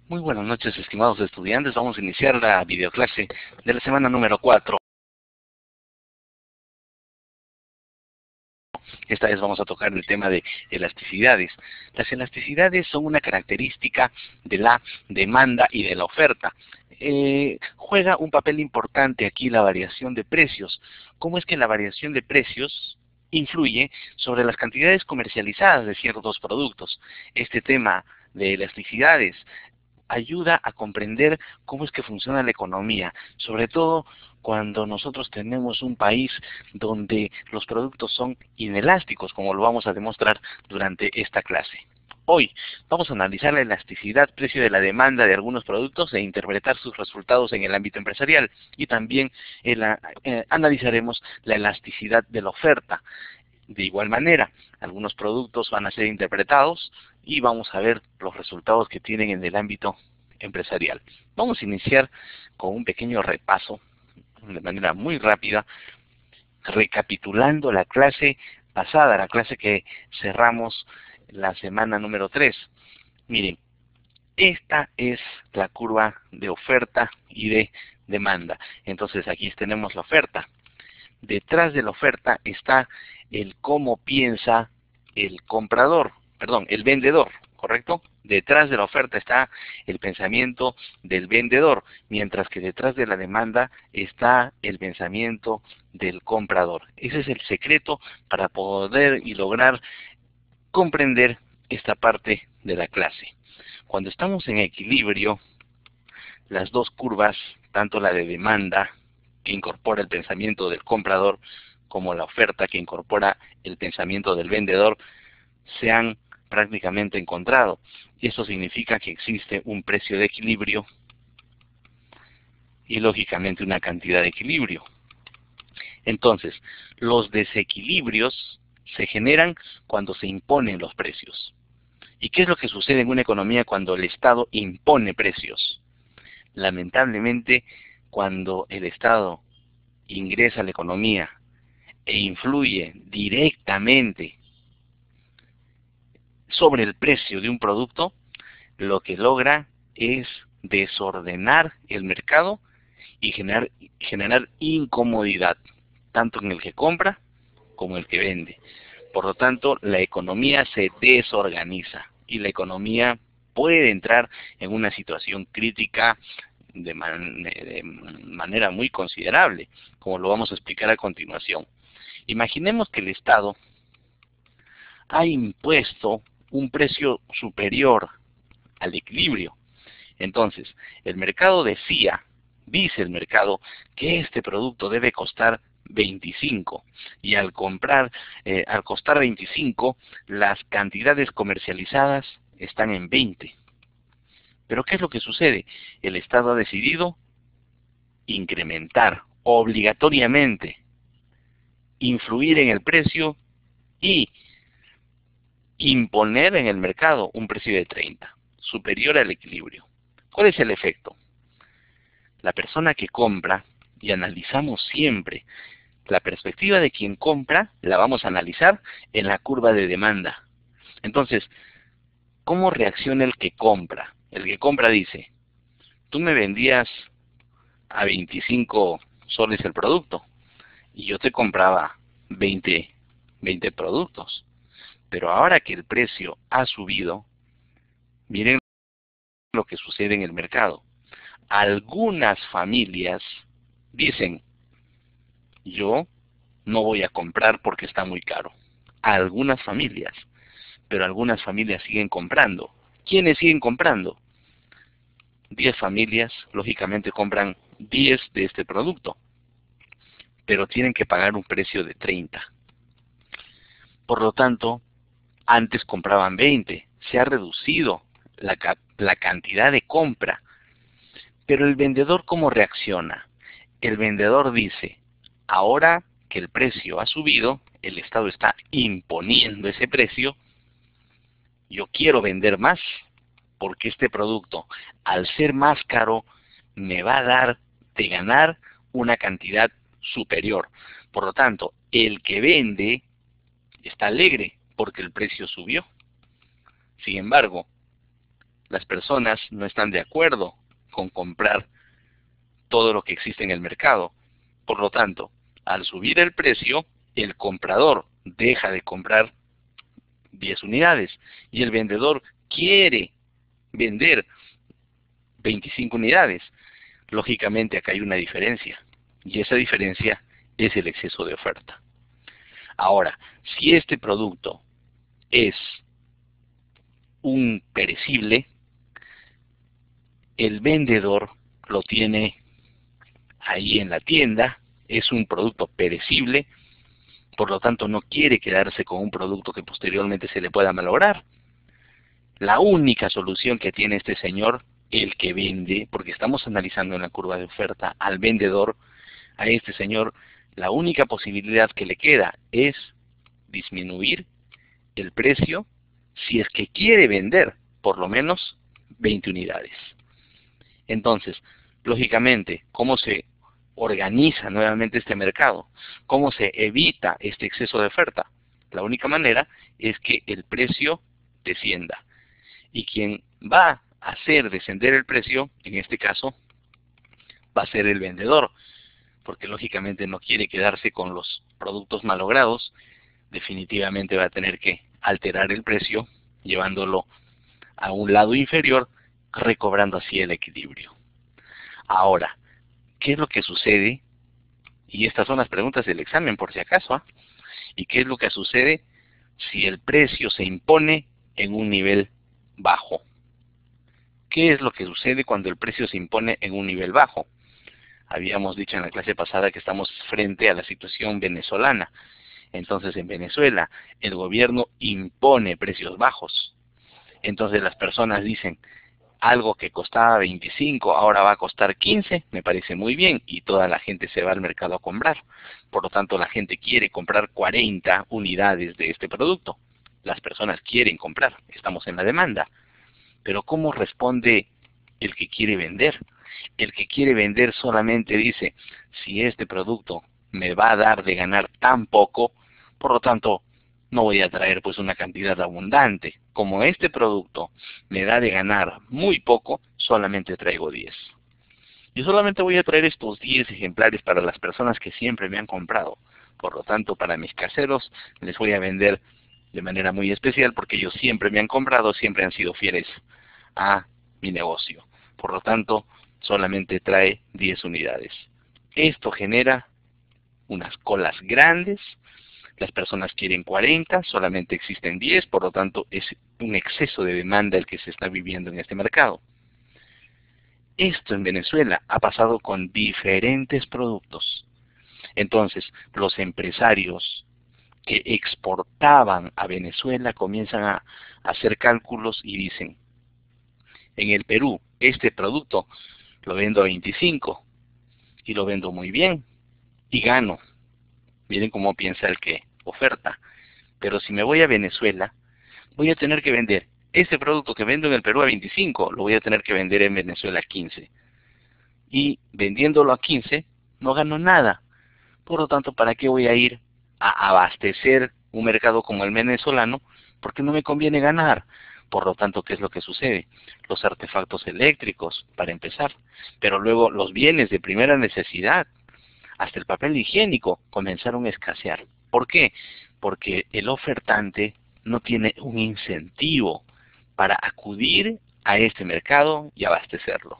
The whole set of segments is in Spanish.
Muy buenas noches, estimados estudiantes. Vamos a iniciar la videoclase de la semana número 4. Esta vez vamos a tocar el tema de elasticidades. Las elasticidades son una característica de la demanda y de la oferta. Juega un papel importante aquí la variación de precios. ¿Cómo es que la variación de precios influye sobre las cantidades comercializadas de ciertos productos? Este tema de elasticidades ayuda a comprender cómo es que funciona la economía, sobre todo cuando nosotros tenemos un país donde los productos son inelásticos, como lo vamos a demostrar durante esta clase. Hoy vamos a analizar la elasticidad, precio de la demanda de algunos productos e interpretar sus resultados en el ámbito empresarial. Y también analizaremos la elasticidad de la oferta. De igual manera, algunos productos van a ser interpretados y vamos a ver los resultados que tienen en el ámbito empresarial. Vamos a iniciar con un pequeño repaso de manera muy rápida, recapitulando la clase pasada, la clase que cerramos la semana número 3. Miren, esta es la curva de oferta y de demanda. Entonces aquí tenemos la oferta. Detrás de la oferta está el cómo piensa el comprador, perdón, el vendedor, ¿correcto? Detrás de la oferta está el pensamiento del vendedor, mientras que detrás de la demanda está el pensamiento del comprador. Ese es el secreto para poder y lograr comprender esta parte de la clase. Cuando estamos en equilibrio, las dos curvas, tanto la de demanda, que incorpora el pensamiento del comprador, como la oferta que incorpora el pensamiento del vendedor, se han prácticamente encontrado. Eso significa que existe un precio de equilibrio y lógicamente una cantidad de equilibrio. Entonces, los desequilibrios se generan cuando se imponen los precios. ¿Y qué es lo que sucede en una economía cuando el Estado impone precios? Lamentablemente, cuando el Estado ingresa a la economía e influye directamente sobre el precio de un producto, lo que logra es desordenar el mercado y generar incomodidad, tanto en el que compra como en el que vende. Por lo tanto, la economía se desorganiza y la economía puede entrar en una situación crítica de manera muy considerable, como lo vamos a explicar a continuación. Imaginemos que el Estado ha impuesto un precio superior al equilibrio. Entonces, el mercado dice el mercado que este producto debe costar 25 y al costar 25, las cantidades comercializadas están en 20. Pero ¿qué es lo que sucede? El Estado ha decidido incrementar obligatoriamente, influir en el precio y imponer en el mercado un precio de 30, superior al equilibrio. ¿Cuál es el efecto? La persona que compra, y analizamos siempre la perspectiva de quien compra, la vamos a analizar en la curva de demanda. Entonces, ¿cómo reacciona el que compra? El que compra dice, tú me vendías a 25 soles el producto y yo te compraba 20 productos. Pero ahora que el precio ha subido, miren lo que sucede en el mercado. Algunas familias dicen, yo no voy a comprar porque está muy caro. Algunas familias, pero algunas familias siguen comprando. ¿Quiénes siguen comprando? 10 familias, lógicamente compran 10 de este producto, pero tienen que pagar un precio de 30. Por lo tanto, antes compraban 20, se ha reducido la cantidad de compra. Pero el vendedor, ¿cómo reacciona? El vendedor dice, ahora que el precio ha subido, el Estado está imponiendo ese precio, yo quiero vender más, porque este producto, al ser más caro, me va a dar de ganar una cantidad superior. Por lo tanto, el que vende está alegre porque el precio subió. Sin embargo, las personas no están de acuerdo con comprar todo lo que existe en el mercado. Por lo tanto, al subir el precio, el comprador deja de comprar 10 unidades y el vendedor quiere vender 25 unidades. Lógicamente acá hay una diferencia y esa diferencia es el exceso de oferta. Ahora, si este producto es un perecible, el vendedor lo tiene ahí en la tienda, es un producto perecible, por lo tanto no quiere quedarse con un producto que posteriormente se le pueda malograr. La única solución que tiene este señor, el que vende, porque estamos analizando en la curva de oferta al vendedor, a este señor, la única posibilidad que le queda es disminuir el precio si es que quiere vender por lo menos 20 unidades. Entonces, lógicamente, ¿cómo se organiza nuevamente este mercado? ¿Cómo se evita este exceso de oferta? La única manera es que el precio descienda. Y quien va a hacer descender el precio, en este caso, va a ser el vendedor, porque lógicamente no quiere quedarse con los productos malogrados, definitivamente va a tener que alterar el precio, llevándolo a un lado inferior, recobrando así el equilibrio. Ahora, ¿qué es lo que sucede? Y estas son las preguntas del examen, por si acaso. ¿Y qué es lo que sucede si el precio se impone en un nivel bajo? ¿Qué es lo que sucede cuando el precio se impone en un nivel bajo? Habíamos dicho en la clase pasada que estamos frente a la situación venezolana. Entonces, en Venezuela, el gobierno impone precios bajos. Entonces, las personas dicen, algo que costaba 25 ahora va a costar 15, me parece muy bien, y toda la gente se va al mercado a comprar. Por lo tanto, la gente quiere comprar 40 unidades de este producto. Las personas quieren comprar, estamos en la demanda. Pero ¿cómo responde el que quiere vender? El que quiere vender solamente dice, si este producto me va a dar de ganar tan poco, por lo tanto, no voy a traer pues una cantidad abundante. Como este producto me da de ganar muy poco, solamente traigo 10. Yo solamente voy a traer estos 10 ejemplares para las personas que siempre me han comprado. Por lo tanto, para mis caseros les voy a vender de manera muy especial porque ellos siempre me han comprado, siempre han sido fieles a mi negocio. Por lo tanto, solamente trae 10 unidades. Esto genera unas colas grandes. Las personas quieren 40, solamente existen 10, por lo tanto es un exceso de demanda el que se está viviendo en este mercado. Esto en Venezuela ha pasado con diferentes productos. Entonces, los empresarios que exportaban a Venezuela comienzan a hacer cálculos y dicen, en el Perú, este producto lo vendo a 25 y lo vendo muy bien y gano. Miren cómo piensa el que oferta. Pero si me voy a Venezuela, voy a tener que vender este producto que vendo en el Perú a 25, lo voy a tener que vender en Venezuela a 15. Y vendiéndolo a 15, no gano nada. Por lo tanto, ¿para qué voy a ir a abastecer un mercado como el venezolano? Porque no me conviene ganar. Por lo tanto, ¿qué es lo que sucede? Los artefactos eléctricos, para empezar. Pero luego los bienes de primera necesidad, hasta el papel higiénico, comenzaron a escasear. ¿Por qué? Porque el ofertante no tiene un incentivo para acudir a este mercado y abastecerlo.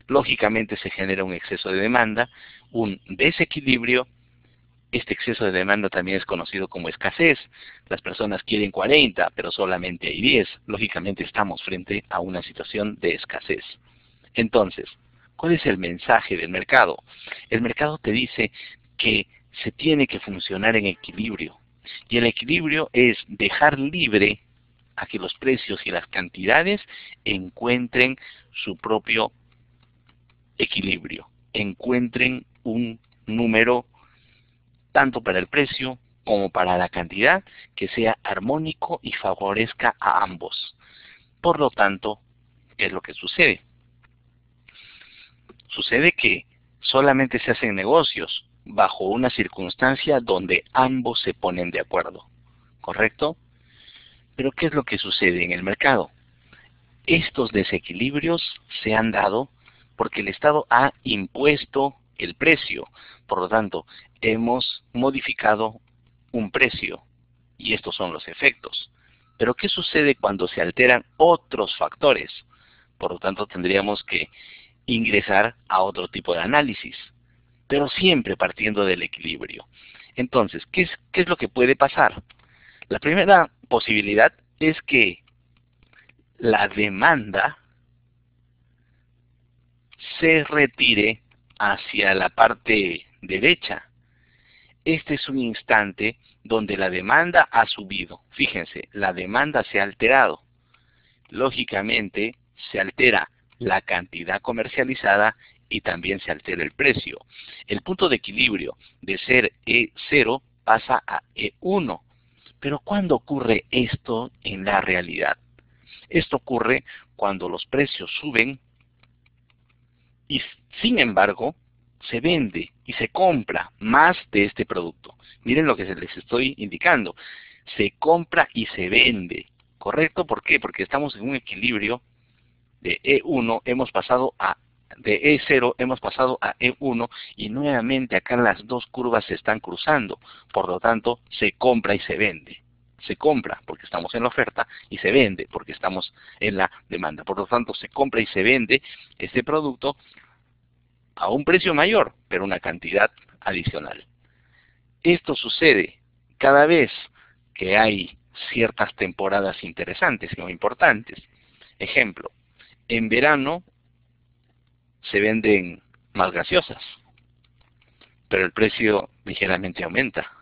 Lógicamente se genera un exceso de demanda, un desequilibrio. Este exceso de demanda también es conocido como escasez. Las personas quieren 40, pero solamente hay 10. Lógicamente estamos frente a una situación de escasez. Entonces, ¿cuál es el mensaje del mercado? El mercado te dice que se tiene que funcionar en equilibrio. Y el equilibrio es dejar libre a que los precios y las cantidades encuentren su propio equilibrio, encuentren un número tanto para el precio como para la cantidad que sea armónico y favorezca a ambos. Por lo tanto, ¿qué es lo que sucede? Sucede que solamente se hacen negocios bajo una circunstancia donde ambos se ponen de acuerdo, ¿correcto? Pero ¿qué es lo que sucede en el mercado? Estos desequilibrios se han dado porque el Estado ha impuesto el precio. Por lo tanto, hemos modificado un precio y estos son los efectos. Pero ¿qué sucede cuando se alteran otros factores? Por lo tanto, tendríamos que ingresar a otro tipo de análisis, pero siempre partiendo del equilibrio. Entonces, ¿qué es lo que puede pasar? La primera posibilidad es que la demanda se retire hacia la parte derecha. Este es un instante donde la demanda ha subido. Fíjense, la demanda se ha alterado. Lógicamente, se altera la cantidad comercializada y también se altera el precio. El punto de equilibrio de ser E0 pasa a E1. Pero ¿cuándo ocurre esto en la realidad? Esto ocurre cuando los precios suben y sin embargo se vende y se compra más de este producto. Miren lo que les estoy indicando. Se compra y se vende. ¿Correcto? ¿Por qué? Porque estamos en un equilibrio de E1, de E0 hemos pasado a E1 y nuevamente acá las dos curvas se están cruzando. Por lo tanto, se compra y se vende. Se compra porque estamos en la oferta y se vende porque estamos en la demanda. Por lo tanto, se compra y se vende este producto a un precio mayor, pero una cantidad adicional. Esto sucede cada vez que hay ciertas temporadas interesantes o importantes. Ejemplo, en verano se venden más gaseosas, pero el precio ligeramente aumenta.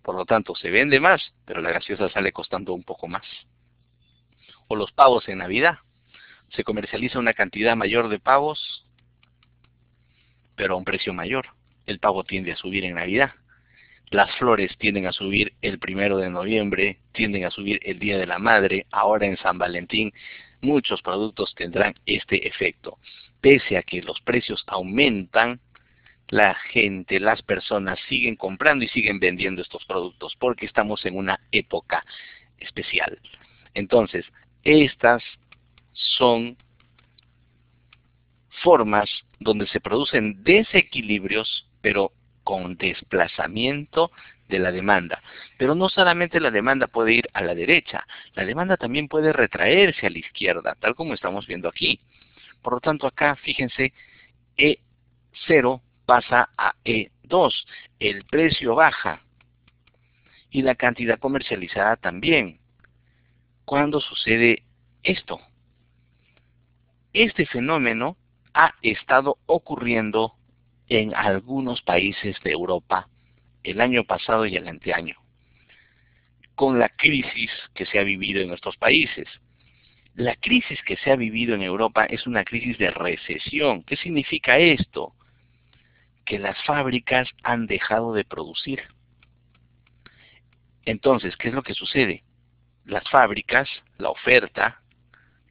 Por lo tanto, se vende más, pero la gaseosa sale costando un poco más. O los pavos en Navidad. Se comercializa una cantidad mayor de pavos, pero a un precio mayor. El pavo tiende a subir en Navidad. Las flores tienden a subir el 1 de noviembre, tienden a subir el Día de la Madre, ahora en San Valentín. Muchos productos tendrán este efecto. Pese a que los precios aumentan, la gente, las personas siguen comprando y siguen vendiendo estos productos porque estamos en una época especial. Entonces, estas son formas donde se producen desequilibrios, pero con desplazamiento de la demanda. Pero no solamente la demanda puede ir a la derecha, la demanda también puede retraerse a la izquierda, tal como estamos viendo aquí. Por lo tanto, acá, fíjense, E0 pasa a E2, el precio baja y la cantidad comercializada también. ¿Cuándo sucede esto? Este fenómeno ha estado ocurriendo en algunos países de Europa el año pasado y el anteaño, con la crisis que se ha vivido en nuestros países. La crisis que se ha vivido en Europa es una crisis de recesión. ¿Qué significa esto? Que las fábricas han dejado de producir. Entonces, ¿qué es lo que sucede? Las fábricas, la oferta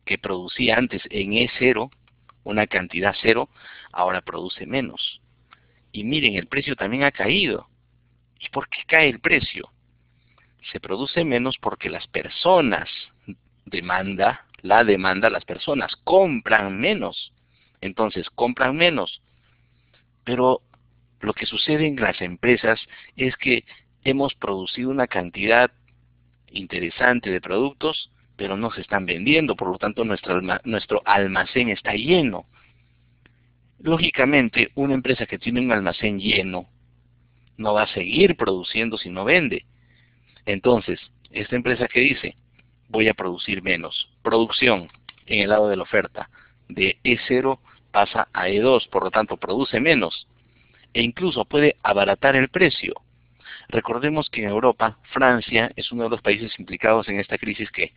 que producía antes en E0, una cantidad cero, ahora produce menos. Y miren, el precio también ha caído. ¿Y por qué cae el precio? Se produce menos porque las personas las personas compran menos. Entonces, compran menos. Pero lo que sucede en las empresas es que hemos producido una cantidad interesante de productos, pero no se están vendiendo, por lo tanto nuestro almacén está lleno. Lógicamente, una empresa que tiene un almacén lleno no va a seguir produciendo si no vende. Entonces, esta empresa que dice, voy a producir menos. Producción en el lado de la oferta. De E0 pasa a E2, por lo tanto produce menos. E incluso puede abaratar el precio. Recordemos que en Europa, Francia es uno de los países implicados en esta crisis que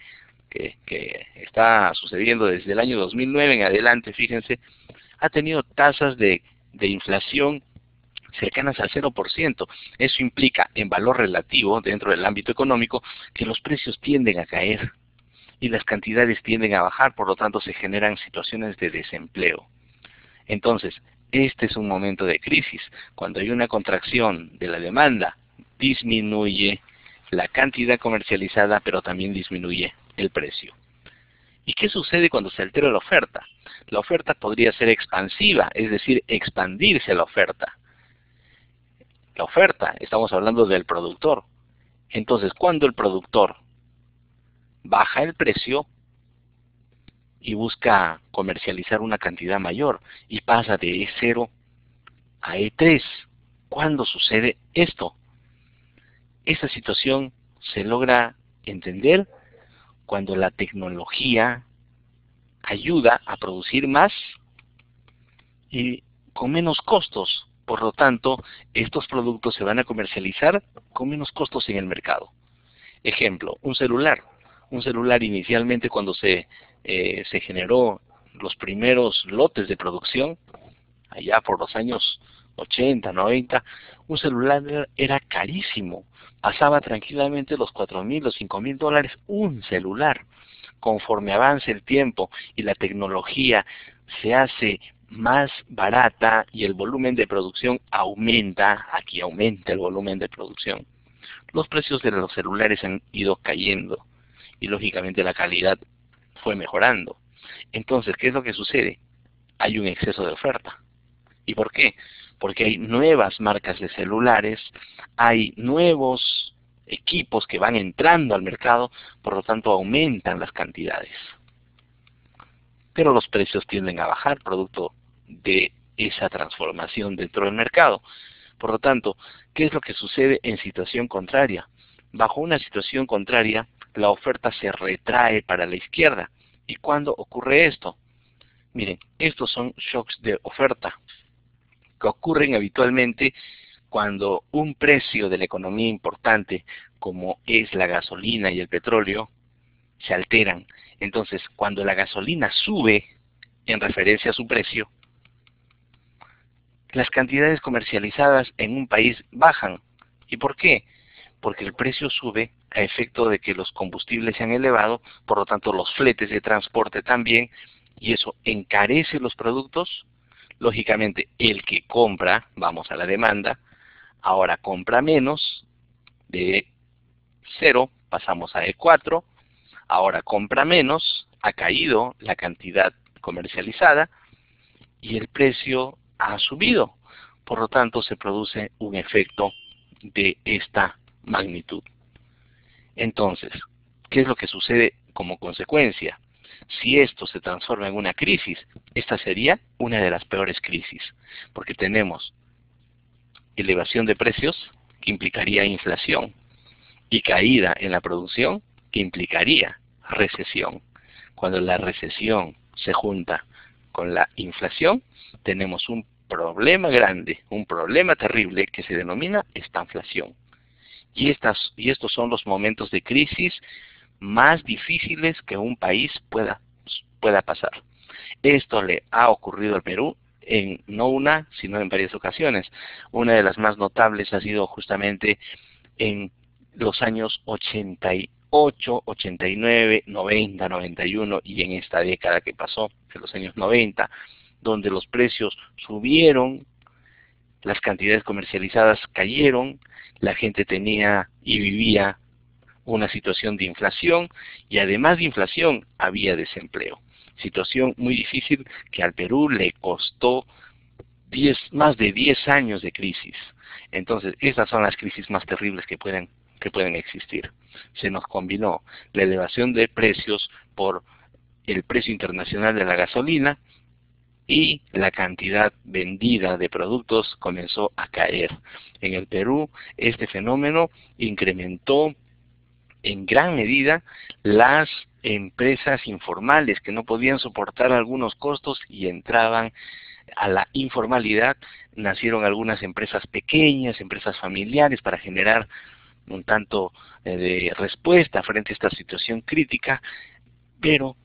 está sucediendo desde el año 2009 en adelante, fíjense, ha tenido tasas de inflación cercanas al 0%. Eso implica, en valor relativo, dentro del ámbito económico, que los precios tienden a caer y las cantidades tienden a bajar, por lo tanto se generan situaciones de desempleo. Entonces, este es un momento de crisis. Cuando hay una contracción de la demanda, disminuye la cantidad comercializada, pero también disminuye el precio. ¿Y qué sucede cuando se altera la oferta? La oferta podría ser expansiva, es decir, expandirse la oferta. La oferta, estamos hablando del productor. Entonces, cuando el productor baja el precio y busca comercializar una cantidad mayor y pasa de E0 a E3, ¿cuándo sucede esto? Esta situación se logra entender cuando la tecnología ayuda a producir más y con menos costos. Por lo tanto, estos productos se van a comercializar con menos costos en el mercado. Ejemplo, un celular. Un celular inicialmente cuando se generó los primeros lotes de producción, allá por los años 80, 90, un celular era carísimo. Pasaba tranquilamente los 4.000, los 5.000 dólares un celular. Conforme avance el tiempo y la tecnología se hace más barata y el volumen de producción aumenta, aquí aumenta el volumen de producción, los precios de los celulares han ido cayendo y lógicamente la calidad fue mejorando. Entonces, ¿qué es lo que sucede? Hay un exceso de oferta. ¿Y por qué? Porque hay nuevas marcas de celulares, hay nuevos equipos que van entrando al mercado, por lo tanto aumentan las cantidades. Pero los precios tienden a bajar producto de esa transformación dentro del mercado. Por lo tanto, ¿qué es lo que sucede en situación contraria? Bajo una situación contraria, la oferta se retrae para la izquierda. ¿Y cuándo ocurre esto? Miren, estos son shocks de oferta que ocurren habitualmente cuando un precio de la economía importante, como es la gasolina y el petróleo, se alteran. Entonces, cuando la gasolina sube en referencia a su precio, las cantidades comercializadas en un país bajan. ¿Y por qué? Porque el precio sube a efecto de que los combustibles se han elevado, por lo tanto los fletes de transporte también, y eso encarece los productos. Lógicamente, el que compra, vamos a la demanda, ahora compra menos, de 0 pasamos a E4, ahora compra menos, ha caído la cantidad comercializada y el precio ha subido. Por lo tanto, se produce un efecto de esta magnitud. Entonces, ¿qué es lo que sucede como consecuencia? Si esto se transforma en una crisis, esta sería una de las peores crisis, porque tenemos elevación de precios, que implicaría inflación, y caída en la producción, que implicaría recesión. Cuando la recesión se junta con la inflación, tenemos un problema grande, un problema terrible que se denomina estanflación. Y estos son los momentos de crisis más difíciles que un país pueda pasar. Esto le ha ocurrido al Perú en no una, sino en varias ocasiones. Una de las más notables ha sido justamente en los años 88, 89, 90, 91 y en esta década que pasó, de los años 90, donde los precios subieron, las cantidades comercializadas cayeron, la gente tenía y vivía una situación de inflación y además de inflación había desempleo. Situación muy difícil que al Perú le costó más de 10 años de crisis. Entonces, estas son las crisis más terribles que pueden existir. Se nos combinó la elevación de precios por el precio internacional de la gasolina y la cantidad vendida de productos comenzó a caer. En el Perú, este fenómeno incrementó en gran medida las empresas informales que no podían soportar algunos costos y entraban a la informalidad. Nacieron algunas empresas pequeñas, empresas familiares para generar un tanto de respuesta frente a esta situación crítica, pero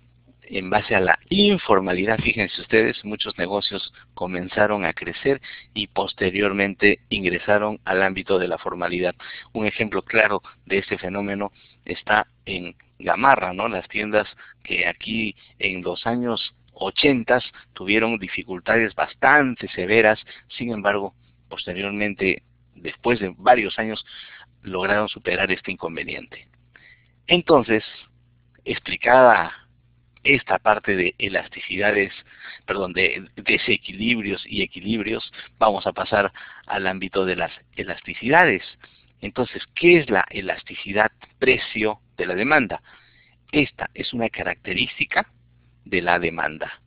en base a la informalidad, fíjense ustedes, muchos negocios comenzaron a crecer y posteriormente ingresaron al ámbito de la formalidad. Un ejemplo claro de este fenómeno está en Gamarra, ¿no? Las tiendas que aquí en los años 80 tuvieron dificultades bastante severas, sin embargo, posteriormente, después de varios años, lograron superar este inconveniente. Entonces, explicada esta parte de elasticidades, perdón, de desequilibrios y equilibrios, vamos a pasar al ámbito de las elasticidades. Entonces, ¿qué es la elasticidad precio de la demanda? Esta es una característica de la demanda.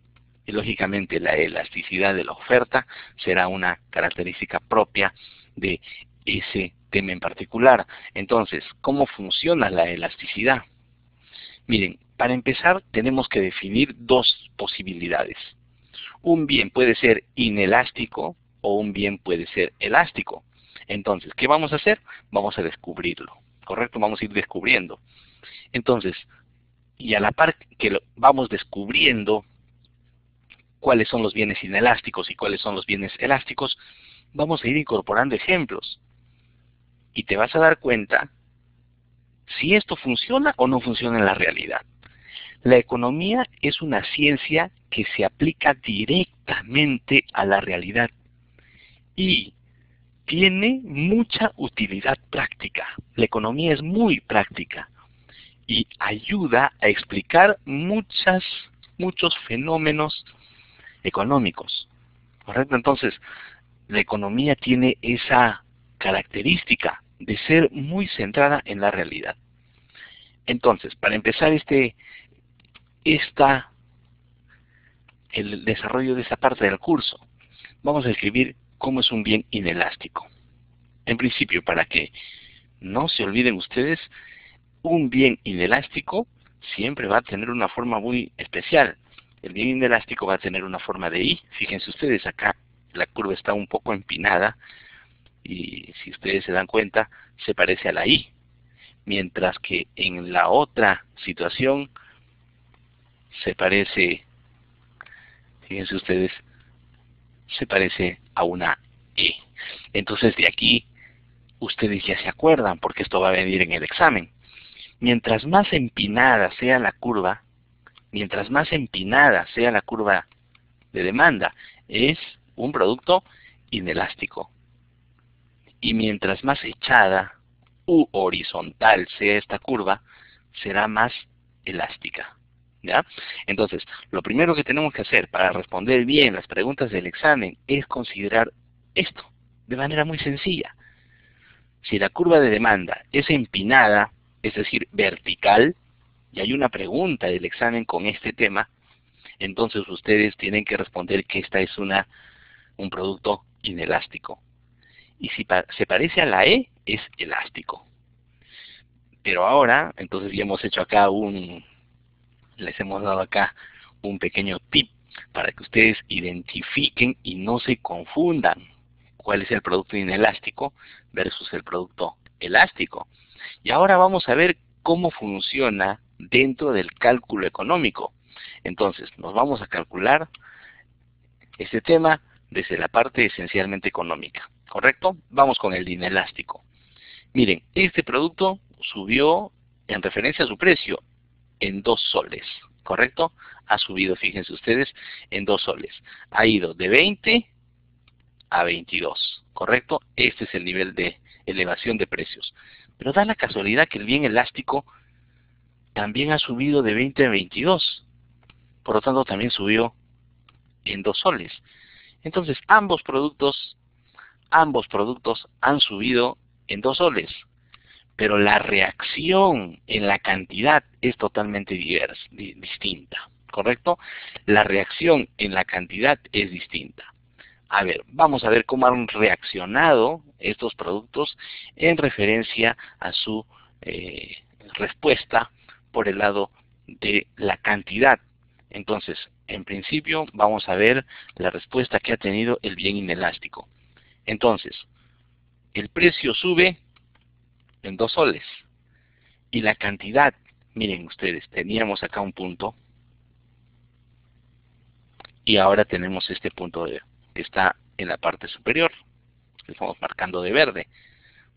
Y lógicamente la elasticidad de la oferta será una característica propia de ese tema en particular. Entonces, ¿cómo funciona la elasticidad? Miren, para empezar tenemos que definir dos posibilidades. Un bien puede ser inelástico o un bien puede ser elástico. Entonces, ¿qué vamos a hacer? Vamos a descubrirlo, ¿correcto? Vamos a ir descubriendo. Entonces, y a la par que lo vamos descubriendo cuáles son los bienes inelásticos y cuáles son los bienes elásticos, vamos a ir incorporando ejemplos. Y te vas a dar cuenta si esto funciona o no funciona en la realidad. La economía es una ciencia que se aplica directamente a la realidad y tiene mucha utilidad práctica. La economía es muy práctica y ayuda a explicar muchos fenómenos económicos, ¿correcto? Entonces, la economía tiene esa característica de ser muy centrada en la realidad. Entonces, para empezar el desarrollo de esta parte del curso, vamos a escribir cómo es un bien inelástico. En principio, para que no se olviden ustedes, un bien inelástico siempre va a tener una forma muy especial. El bien inelástico va a tener una forma de I. Fíjense ustedes, acá la curva está un poco empinada y si ustedes se dan cuenta, se parece a la I. Mientras que en la otra situación se parece, fíjense ustedes, se parece a una E. Entonces de aquí ustedes ya se acuerdan porque esto va a venir en el examen. Mientras más empinada sea la curva, de demanda, es un producto inelástico. Y mientras más echada u horizontal sea esta curva, será más elástica. ¿Ya? Entonces, lo primero que tenemos que hacer para responder bien las preguntas del examen es considerar esto de manera muy sencilla. Si la curva de demanda es empinada, es decir, vertical, y hay una pregunta del examen con este tema, entonces ustedes tienen que responder que esta es un producto inelástico. Y si se parece a la E, es elástico. Pero ahora, entonces ya hemos hecho acá les hemos dado acá un pequeño tip para que ustedes identifiquen y no se confundan cuál es el producto inelástico versus el producto elástico. Y ahora vamos a ver cómo funciona dentro del cálculo económico. Entonces, nos vamos a calcular este tema desde la parte esencialmente económica, ¿correcto? Vamos con el inelástico. Miren, este producto subió en referencia a su precio en 2 soles, ¿correcto? Ha subido, fíjense ustedes, en 2 soles. Ha ido de 20 a 22, ¿correcto? Este es el nivel de elevación de precios. Pero da la casualidad que el bien elástico también ha subido de 20 a 22. Por lo tanto, también subió en 2 soles. Entonces, ambos productos han subido en 2 soles. Pero la reacción en la cantidad es totalmente distinta, ¿correcto? La reacción en la cantidad es distinta. A ver, vamos a ver cómo han reaccionado estos productos en referencia a su respuesta por el lado de la cantidad. Entonces, en principio, vamos a ver la respuesta que ha tenido el bien inelástico. Entonces, el precio sube en 2 soles. Y la cantidad, miren ustedes, teníamos acá un punto y ahora tenemos este punto que está en la parte superior, que estamos marcando de verde.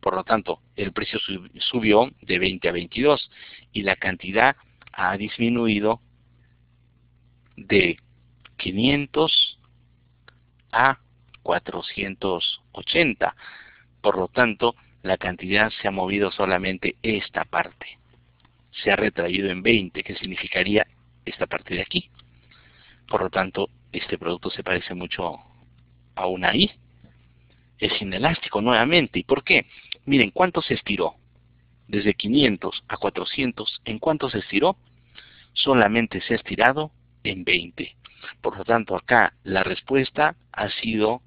Por lo tanto, el precio subió de 20 a 22 y la cantidad ha disminuido de 500 a 480. Por lo tanto, la cantidad se ha movido solamente esta parte. Se ha retraído en 20, que significaría esta parte de aquí. Por lo tanto, este producto se parece mucho a una I. Es inelástico nuevamente. ¿Y por qué? Miren, ¿cuánto se estiró? Desde 500 a 400, ¿en cuánto se estiró? Solamente se ha estirado en 20. Por lo tanto, acá la respuesta ha sido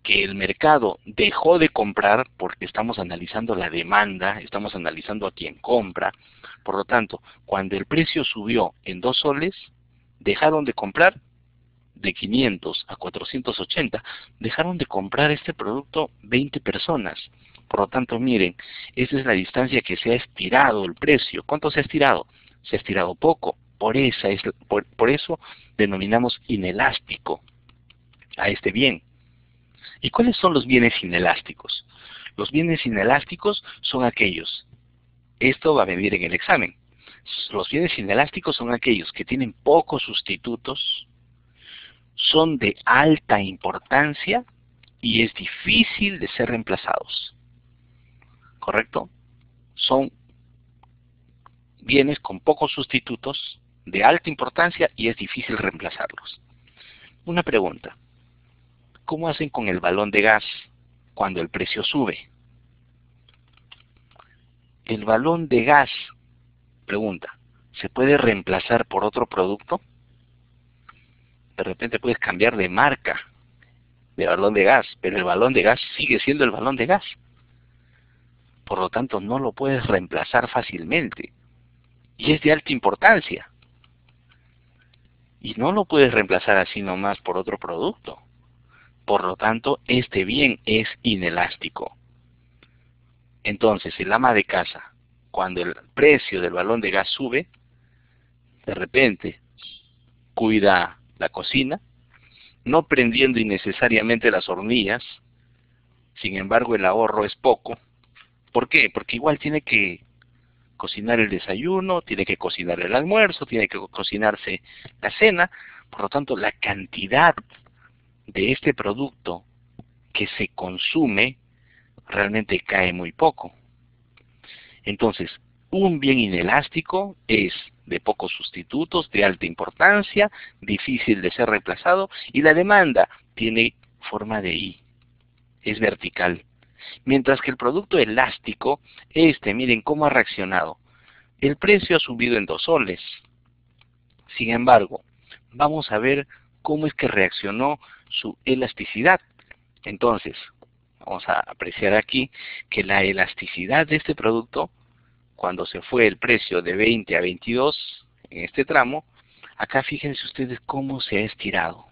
que el mercado dejó de comprar porque estamos analizando la demanda, estamos analizando a quien compra. Por lo tanto, cuando el precio subió en 2 soles, dejaron de comprar de 500 a 480, dejaron de comprar este producto 20 personas. Por lo tanto, miren, esa es la distancia que se ha estirado el precio. ¿Cuánto se ha estirado? Se ha estirado poco. Por eso denominamos inelástico a este bien. ¿Y cuáles son los bienes inelásticos? Los bienes inelásticos son aquellos, esto va a venir en el examen, los bienes inelásticos son aquellos que tienen pocos sustitutos, son de alta importancia y es difícil de ser reemplazados. ¿Correcto? Son bienes con pocos sustitutos, de alta importancia y es difícil reemplazarlos. Una pregunta. ¿Cómo hacen con el balón de gas cuando el precio sube? El balón de gas, pregunta, ¿se puede reemplazar por otro producto? De repente puedes cambiar de marca de balón de gas, pero el balón de gas sigue siendo el balón de gas. Por lo tanto, no lo puedes reemplazar fácilmente. Y es de alta importancia. Y no lo puedes reemplazar así nomás por otro producto. Por lo tanto, este bien es inelástico. Entonces, el ama de casa, cuando el precio del balón de gas sube, de repente cuida la cocina, no prendiendo innecesariamente las hornillas. Sin embargo, el ahorro es poco. ¿Por qué? Porque igual tiene que cocinar el desayuno, tiene que cocinar el almuerzo, tiene que cocinarse la cena. Por lo tanto, la cantidad de este producto que se consume realmente cae muy poco. Entonces, un bien inelástico es de pocos sustitutos, de alta importancia, difícil de ser reemplazado, y la demanda tiene forma de I, es vertical. Mientras que el producto elástico, miren cómo ha reaccionado. El precio ha subido en 2 soles. Sin embargo, vamos a ver cómo es que reaccionó su elasticidad. Entonces, vamos a apreciar aquí que la elasticidad de este producto, cuando se fue el precio de 20 a 22 en este tramo, acá fíjense ustedes cómo se ha estirado.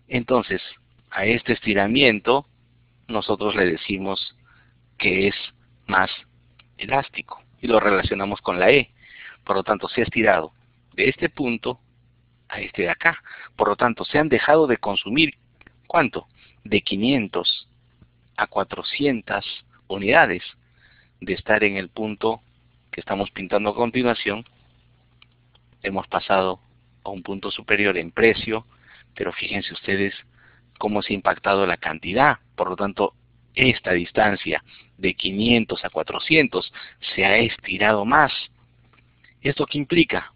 Entonces, a este estiramiento, nosotros le decimos que es más elástico y lo relacionamos con la E. Por lo tanto, se ha estirado de este punto a este de acá. Por lo tanto, se han dejado de consumir, ¿cuánto? De 500 a 400 unidades. De estar en el punto que estamos pintando a continuación, hemos pasado a un punto superior en precio, pero fíjense ustedes cómo se ha impactado la cantidad. Por lo tanto, esta distancia de 500 a 400 se ha estirado más. ¿Esto qué implica?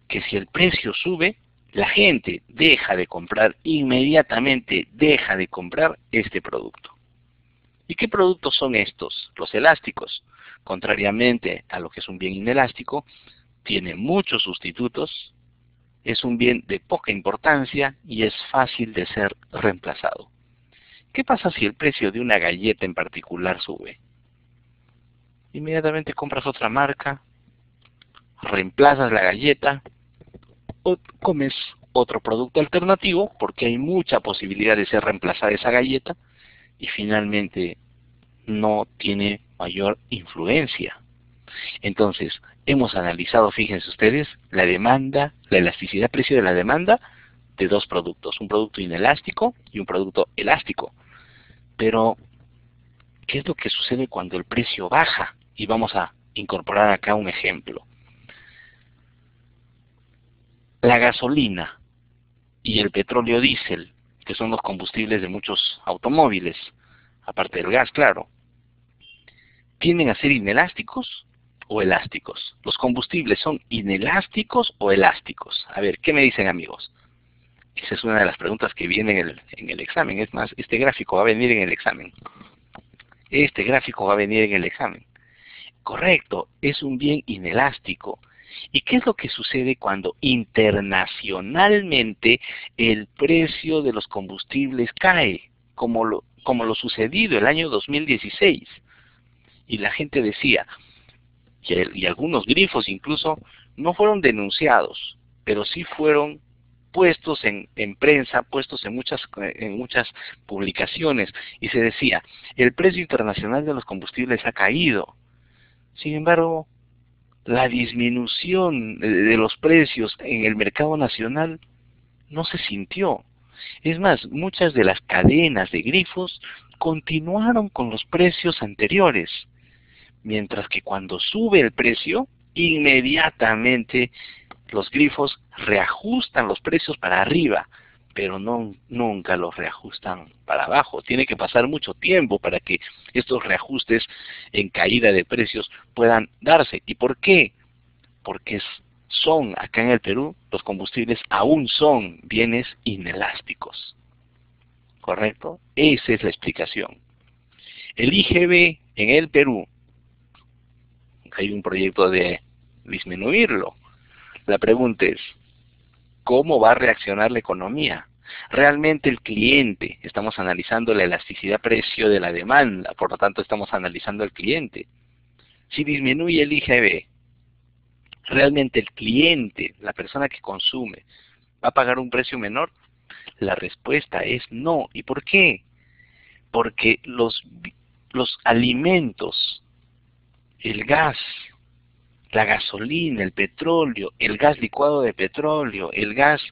Que si el precio sube, la gente deja de comprar, inmediatamente deja de comprar este producto. ¿Y qué productos son estos? Los elásticos. Contrariamente a lo que es un bien inelástico, tiene muchos sustitutos, es un bien de poca importancia y es fácil de ser reemplazado. ¿Qué pasa si el precio de una galleta en particular sube? Inmediatamente compras otra marca, reemplazas la galleta o comes otro producto alternativo porque hay mucha posibilidad de ser reemplazada esa galleta y finalmente no tiene mayor influencia. Entonces, hemos analizado, fíjense ustedes, la demanda, la elasticidad precio de la demanda de 2 productos, un producto inelástico y un producto elástico. Pero, ¿qué es lo que sucede cuando el precio baja? Y vamos a incorporar acá un ejemplo. La gasolina y el petróleo diésel, que son los combustibles de muchos automóviles, aparte del gas, claro, ¿tienden a ser inelásticos? o elásticos? ¿Los combustibles son inelásticos o elásticos? A ver, ¿qué me dicen, amigos? Esa es una de las preguntas que viene en el examen. Es más, este gráfico va a venir en el examen. Este gráfico va a venir en el examen. Correcto, es un bien inelástico. ¿Y qué es lo que sucede cuando internacionalmente el precio de los combustibles cae? Como lo sucedido el año 2016. Y la gente decía, y algunos grifos incluso, no fueron denunciados, pero sí fueron puestos en prensa, puestos en muchas publicaciones, y se decía, el precio internacional de los combustibles ha caído. Sin embargo, la disminución de los precios en el mercado nacional no se sintió. Es más, muchas de las cadenas de grifos continuaron con los precios anteriores, mientras que cuando sube el precio, inmediatamente los grifos reajustan los precios para arriba, pero nunca los reajustan para abajo. Tiene que pasar mucho tiempo para que estos reajustes en caída de precios puedan darse. ¿Y por qué? Porque acá en el Perú, los combustibles aún son bienes inelásticos. ¿Correcto? Esa es la explicación. El IGB en el Perú, hay un proyecto de disminuirlo. La pregunta es, ¿cómo va a reaccionar la economía? Realmente el cliente, estamos analizando la elasticidad precio de la demanda, por lo tanto estamos analizando al cliente. Si disminuye el IGB, ¿realmente el cliente, la persona que consume, va a pagar un precio menor? La respuesta es no. ¿Y por qué? Porque los alimentos, el gas, la gasolina, el petróleo, el gas licuado de petróleo, el gas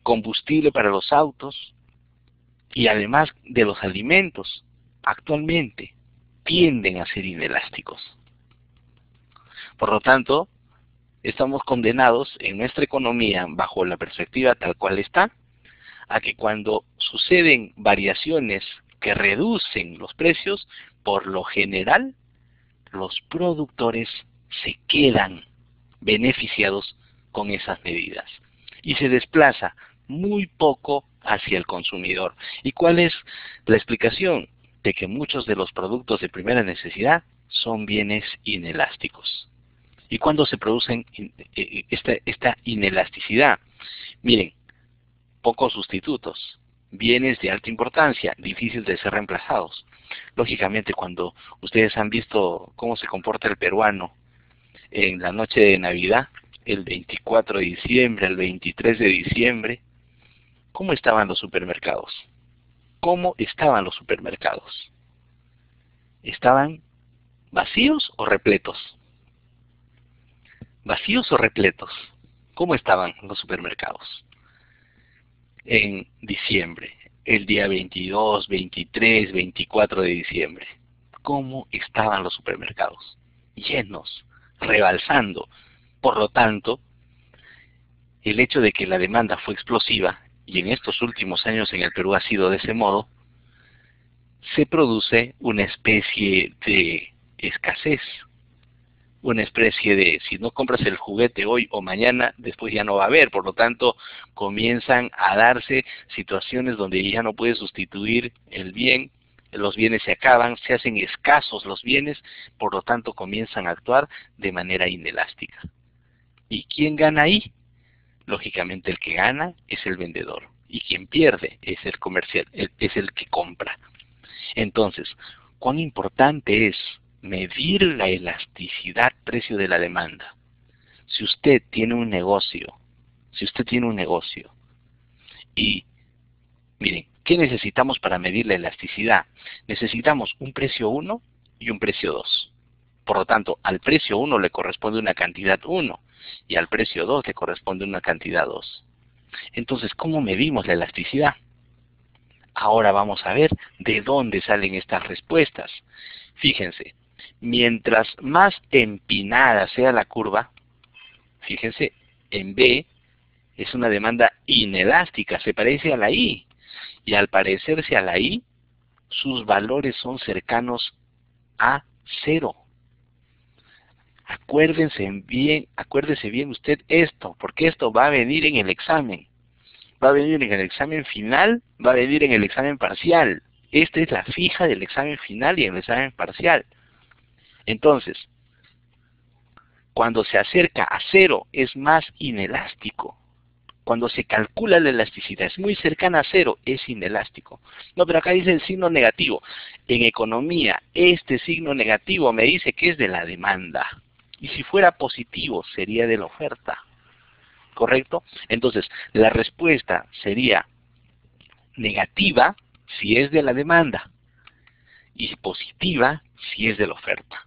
combustible para los autos y además de los alimentos, actualmente tienden a ser inelásticos. Por lo tanto, estamos condenados en nuestra economía, bajo la perspectiva tal cual está, a que cuando suceden variaciones que reducen los precios, por lo general, los productores se quedan beneficiados con esas medidas y se desplaza muy poco hacia el consumidor. ¿Y cuál es la explicación? De que muchos de los productos de primera necesidad son bienes inelásticos. ¿Y cuándo se producen esta inelasticidad? Miren, pocos sustitutos, bienes de alta importancia, difíciles de ser reemplazados. Lógicamente, cuando ustedes han visto cómo se comporta el peruano en la noche de Navidad, el 24 de diciembre, el 23 de diciembre, ¿cómo estaban los supermercados? ¿Cómo estaban los supermercados? ¿Estaban vacíos o repletos? ¿Vacíos o repletos? ¿Cómo estaban los supermercados en diciembre, el día 22, 23, 24 de diciembre? ¿Cómo estaban los supermercados? Llenos, rebalsando. Por lo tanto, el hecho de que la demanda fue explosiva, y en estos últimos años en el Perú ha sido de ese modo, se produce una especie de escasez. Una especie de, si no compras el juguete hoy o mañana, después ya no va a haber. Por lo tanto, comienzan a darse situaciones donde ya no puedes sustituir el bien, los bienes se acaban, se hacen escasos los bienes, por lo tanto comienzan a actuar de manera inelástica. ¿Y quién gana ahí? Lógicamente el que gana es el vendedor, y quien pierde es el comercial, es el que compra. Entonces, ¿cuán importante es medir la elasticidad precio de la demanda? Si usted tiene un negocio, y miren, ¿qué necesitamos para medir la elasticidad? Necesitamos un precio 1 y un precio 2. Por lo tanto, al precio 1 le corresponde una cantidad 1 y al precio 2 le corresponde una cantidad 2. Entonces, ¿cómo medimos la elasticidad? Ahora vamos a ver de dónde salen estas respuestas. Fíjense, mientras más empinada sea la curva, fíjense, en B es una demanda inelástica, se parece a la I. Y al parecerse a la I, sus valores son cercanos a 0. Acuérdese bien usted esto, porque esto va a venir en el examen. Va a venir en el examen final, va a venir en el examen parcial. Esta es la fija del examen final y el examen parcial. Entonces, cuando se acerca a cero es más inelástico. Cuando se calcula la elasticidad es muy cercana a cero, es inelástico. No, pero acá dice el signo negativo. En economía, este signo negativo me dice que es de la demanda. Y si fuera positivo, sería de la oferta. ¿Correcto? Entonces, la respuesta sería negativa si es de la demanda y positiva si es de la oferta.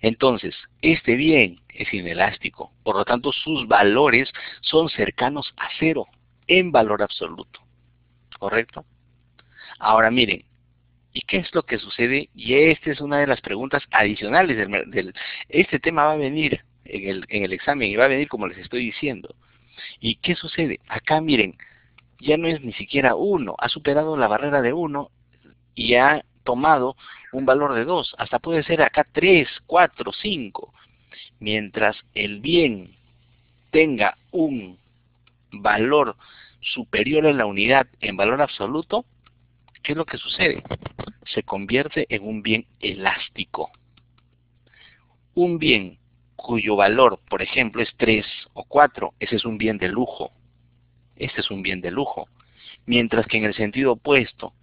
Entonces, este bien es inelástico, por lo tanto sus valores son cercanos a cero en valor absoluto. ¿Correcto? Ahora miren, ¿y qué es lo que sucede? Y esta es una de las preguntas adicionales este tema va a venir en el examen y va a venir como les estoy diciendo. ¿Y qué sucede? Acá miren, ya no es ni siquiera 1, ha superado la barrera de 1 y ha tomado un valor de 2, hasta puede ser acá 3, 4, 5. Mientras el bien tenga un valor superior a la unidad en valor absoluto, ¿qué es lo que sucede? Se convierte en un bien elástico. Un bien cuyo valor, por ejemplo, es 3 o 4, ese es un bien de lujo. Este es un bien de lujo. Mientras que en el sentido opuesto,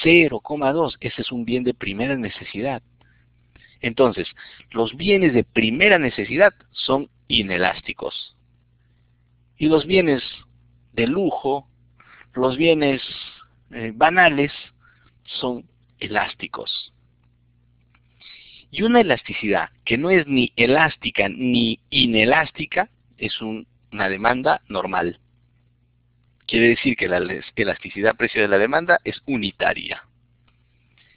0,2, ese es un bien de primera necesidad. Entonces, los bienes de primera necesidad son inelásticos. Y los bienes de lujo, los bienes banales, son elásticos. Y una elasticidad que no es ni elástica ni inelástica es una demanda normal. Quiere decir que la elasticidad precio de la demanda es unitaria.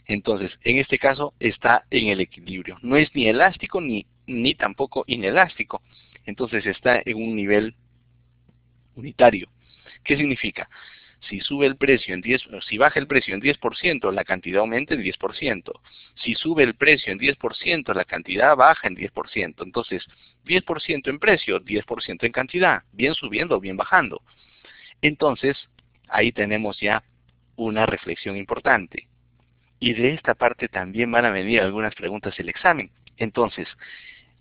Entonces, en este caso está en el equilibrio. No es ni elástico ni tampoco inelástico. Entonces está en un nivel unitario. ¿Qué significa? Si sube el precio en 10, si baja el precio en 10%, la cantidad aumenta en 10%. Si sube el precio en 10%, la cantidad baja en 10%. Entonces, 10% en precio, 10% en cantidad, bien subiendo, bien bajando. Entonces, ahí tenemos ya una reflexión importante. Y de esta parte también van a venir algunas preguntas del examen. Entonces,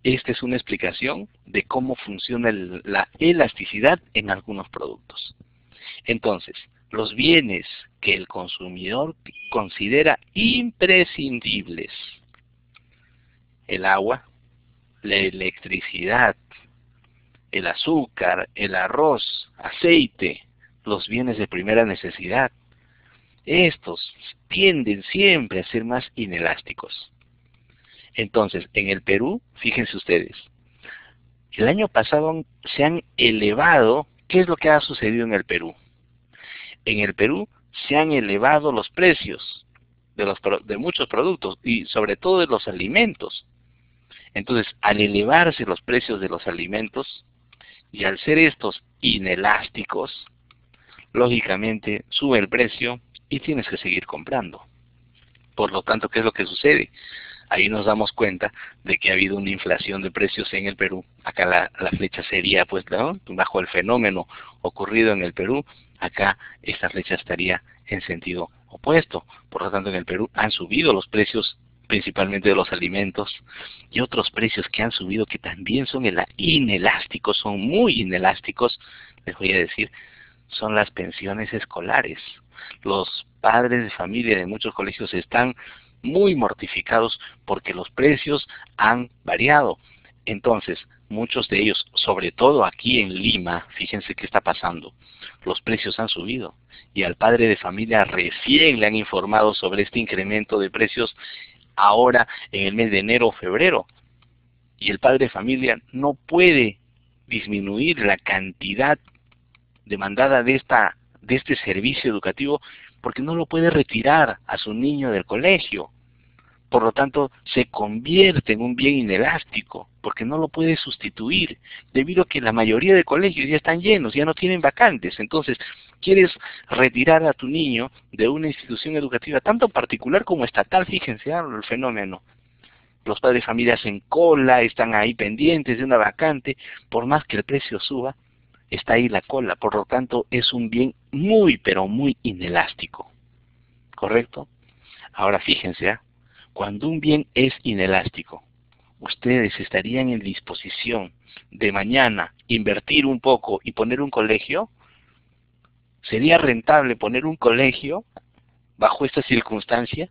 esta es una explicación de cómo funciona la elasticidad en algunos productos. Entonces, los bienes que el consumidor considera imprescindibles: el agua, la electricidad, el azúcar, el arroz, aceite, los bienes de primera necesidad, estos tienden siempre a ser más inelásticos. Entonces, en el Perú, fíjense ustedes, el año pasado se han elevado. ¿Qué es lo que ha sucedido en el Perú? En el Perú se han elevado los precios de muchos productos y sobre todo de los alimentos. Entonces, al elevarse los precios de los alimentos y al ser estos inelásticos, lógicamente sube el precio y tienes que seguir comprando. Por lo tanto, ¿qué es lo que sucede? Ahí nos damos cuenta de que ha habido una inflación de precios en el Perú. Acá la flecha sería, pues, ¿no?, bajo el fenómeno ocurrido en el Perú. Acá esta flecha estaría en sentido opuesto. Por lo tanto, en el Perú han subido los precios, principalmente de los alimentos, y otros precios que han subido que también son inelásticos, son muy inelásticos, les voy a decir, son las pensiones escolares. Los padres de familia de muchos colegios están muy mortificados porque los precios han variado. Entonces, muchos de ellos, sobre todo aquí en Lima, fíjense qué está pasando. Los precios han subido y al padre de familia recién le han informado sobre este incremento de precios ahora en el mes de enero o febrero. Y el padre de familia no puede disminuir la cantidad demandada de este servicio educativo porque no lo puede retirar a su niño del colegio. Por lo tanto, se convierte en un bien inelástico, porque no lo puede sustituir, debido a que la mayoría de colegios ya están llenos, ya no tienen vacantes. Entonces, quieres retirar a tu niño de una institución educativa, tanto particular como estatal, fíjense el fenómeno. los padres de familia hacen cola, están ahí pendientes de una vacante, por más que el precio suba, está ahí la cola, por lo tanto es un bien muy, pero muy inelástico, ¿correcto? Ahora fíjense, cuando un bien es inelástico, ¿ustedes estarían en disposición de mañana invertir un poco y poner un colegio? ¿Sería rentable poner un colegio bajo esta circunstancia?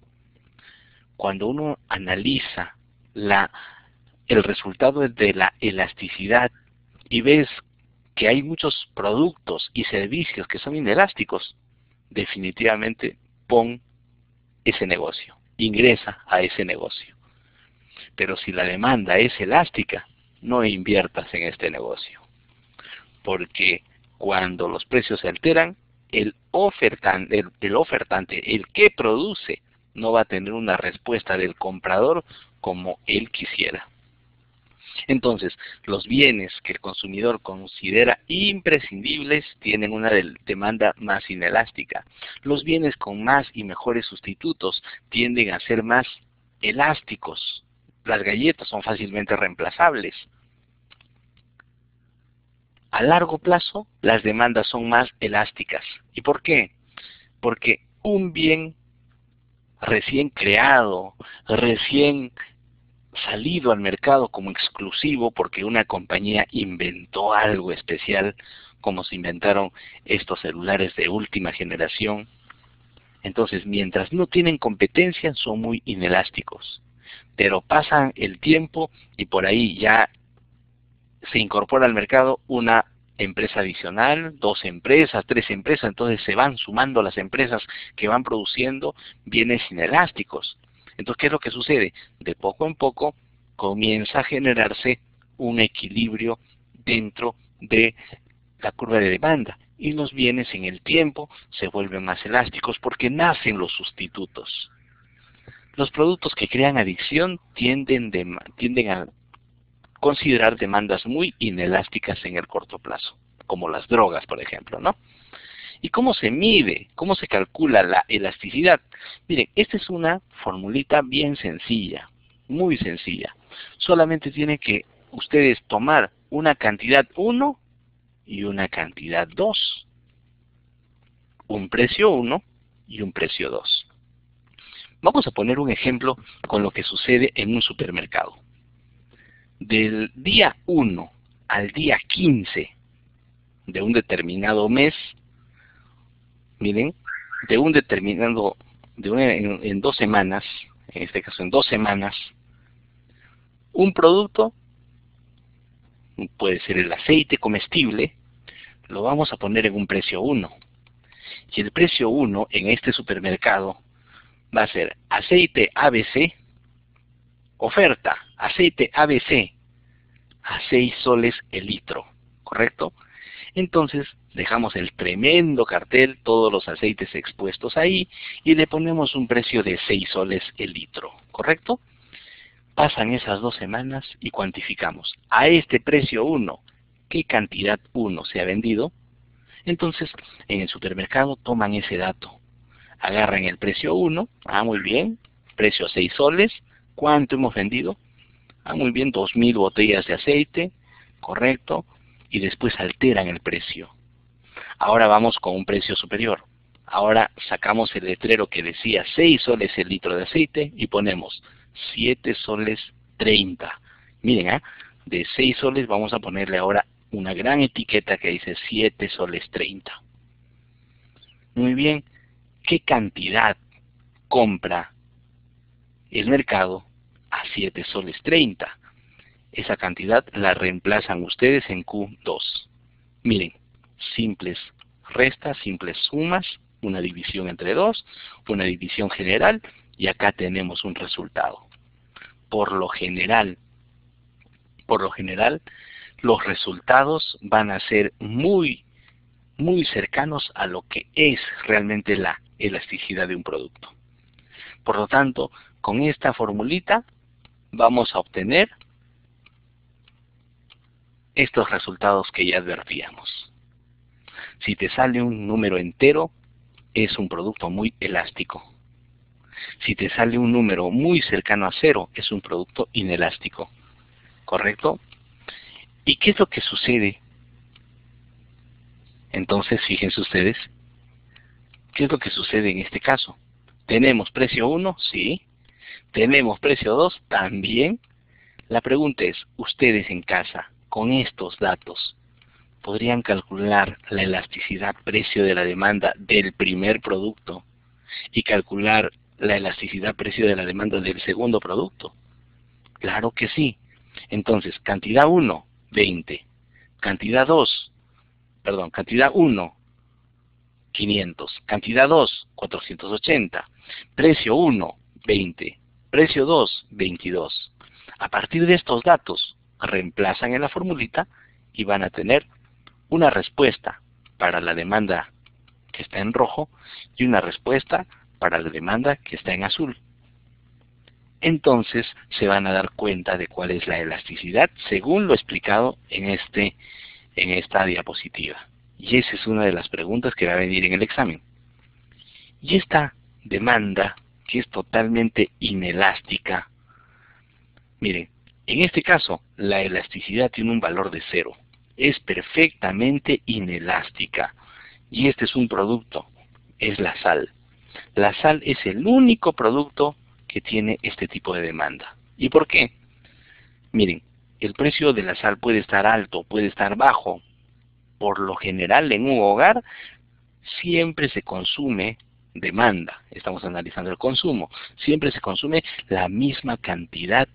Cuando uno analiza el resultado de la elasticidad y ves que hay muchos productos y servicios que son inelásticos, definitivamente pon ese negocio, ingresa a ese negocio. Pero si la demanda es elástica, no inviertas en este negocio, porque cuando los precios se alteran, el ofertante, el que produce, no va a tener una respuesta del comprador como él quisiera. Entonces, los bienes que el consumidor considera imprescindibles tienen una demanda más inelástica. Los bienes con más y mejores sustitutos tienden a ser más elásticos. Las galletas son fácilmente reemplazables. A largo plazo, las demandas son más elásticas. ¿Y por qué? Porque un bien recién creado, recién salido al mercado como exclusivo porque una compañía inventó algo especial, como se inventaron estos celulares de última generación. Entonces, mientras no tienen competencia, son muy inelásticos. Pero pasan el tiempo y por ahí ya se incorpora al mercado una empresa adicional, 2 empresas, 3 empresas, entonces se van sumando las empresas que van produciendo bienes inelásticos. Entonces, ¿qué es lo que sucede? De poco en poco comienza a generarse un equilibrio dentro de la curva de demanda y los bienes en el tiempo se vuelven más elásticos porque nacen los sustitutos. Los productos que crean adicción tienden a considerar demandas muy inelásticas en el corto plazo, como las drogas, por ejemplo, ¿no? ¿Y cómo se mide? ¿Cómo se calcula la elasticidad? Miren, esta es una formulita bien sencilla, muy sencilla. Solamente tienen que ustedes tomar una cantidad 1 y una cantidad 2. Un precio 1 y un precio 2. Vamos a poner un ejemplo con lo que sucede en un supermercado. Del día 1 al día 15 de un determinado mes, miren, en 2 semanas, en este caso en 2 semanas, un producto, puede ser el aceite comestible, lo vamos a poner en un precio 1. Y el precio 1 en este supermercado va a ser aceite ABC, oferta, aceite ABC, a 6 soles el litro, ¿correcto? Entonces dejamos el tremendo cartel, todos los aceites expuestos ahí, y le ponemos un precio de 6 soles el litro, ¿correcto? Pasan esas 2 semanas y cuantificamos. A este precio 1, ¿qué cantidad 1 se ha vendido? Entonces, en el supermercado toman ese dato. Agarran el precio 1, muy bien, precio 6 soles, ¿cuánto hemos vendido? Muy bien, 2000 botellas de aceite, correcto, y después alteran el precio. Ahora vamos con un precio superior. Ahora sacamos el letrero que decía 6 soles el litro de aceite y ponemos 7 soles 30. Miren, de 6 soles vamos a ponerle ahora una gran etiqueta que dice 7 soles 30. Muy bien, ¿qué cantidad compra el mercado a 7 soles 30? Esa cantidad la reemplazan ustedes en Q2. Miren, simples restas, simples sumas, una división entre 2, una división general, y acá tenemos un resultado. Por lo general, los resultados van a ser muy cercanos a lo que es realmente la elasticidad de un producto. Por lo tanto, con esta formulita vamos a obtener estos resultados que ya advertíamos. Si te sale un número entero, es un producto muy elástico. Si te sale un número muy cercano a cero, es un producto inelástico, ¿correcto? ¿Y qué es lo que sucede? Entonces, fíjense ustedes, ¿qué es lo que sucede en este caso? ¿Tenemos precio 1? Sí. ¿Tenemos precio 2? También. La pregunta es, ustedes en casa, con estos datos, ¿podrían calcular la elasticidad precio de la demanda del primer producto y calcular la elasticidad precio de la demanda del segundo producto? Claro que sí. Entonces, cantidad 1, 20. Cantidad 2, perdón, cantidad 1, 500. Cantidad 2, 480. Precio 1, 20. Precio 2, 22. A partir de estos datos, reemplazan en la formulita y van a tener una respuesta para la demanda que está en rojo y una respuesta para la demanda que está en azul. Entonces se van a dar cuenta de cuál es la elasticidad según lo explicado en esta diapositiva. Y esa es una de las preguntas que va a venir en el examen. Y esta demanda, que es totalmente inelástica, miren, en este caso la elasticidad tiene un valor de 0. Es perfectamente inelástica. Y este es un producto, es la sal. La sal es el único producto que tiene este tipo de demanda. ¿Y por qué? Miren, el precio de la sal puede estar alto, puede estar bajo. Por lo general, en un hogar siempre se consume demanda. Estamos analizando el consumo. Siempre se consume la misma cantidad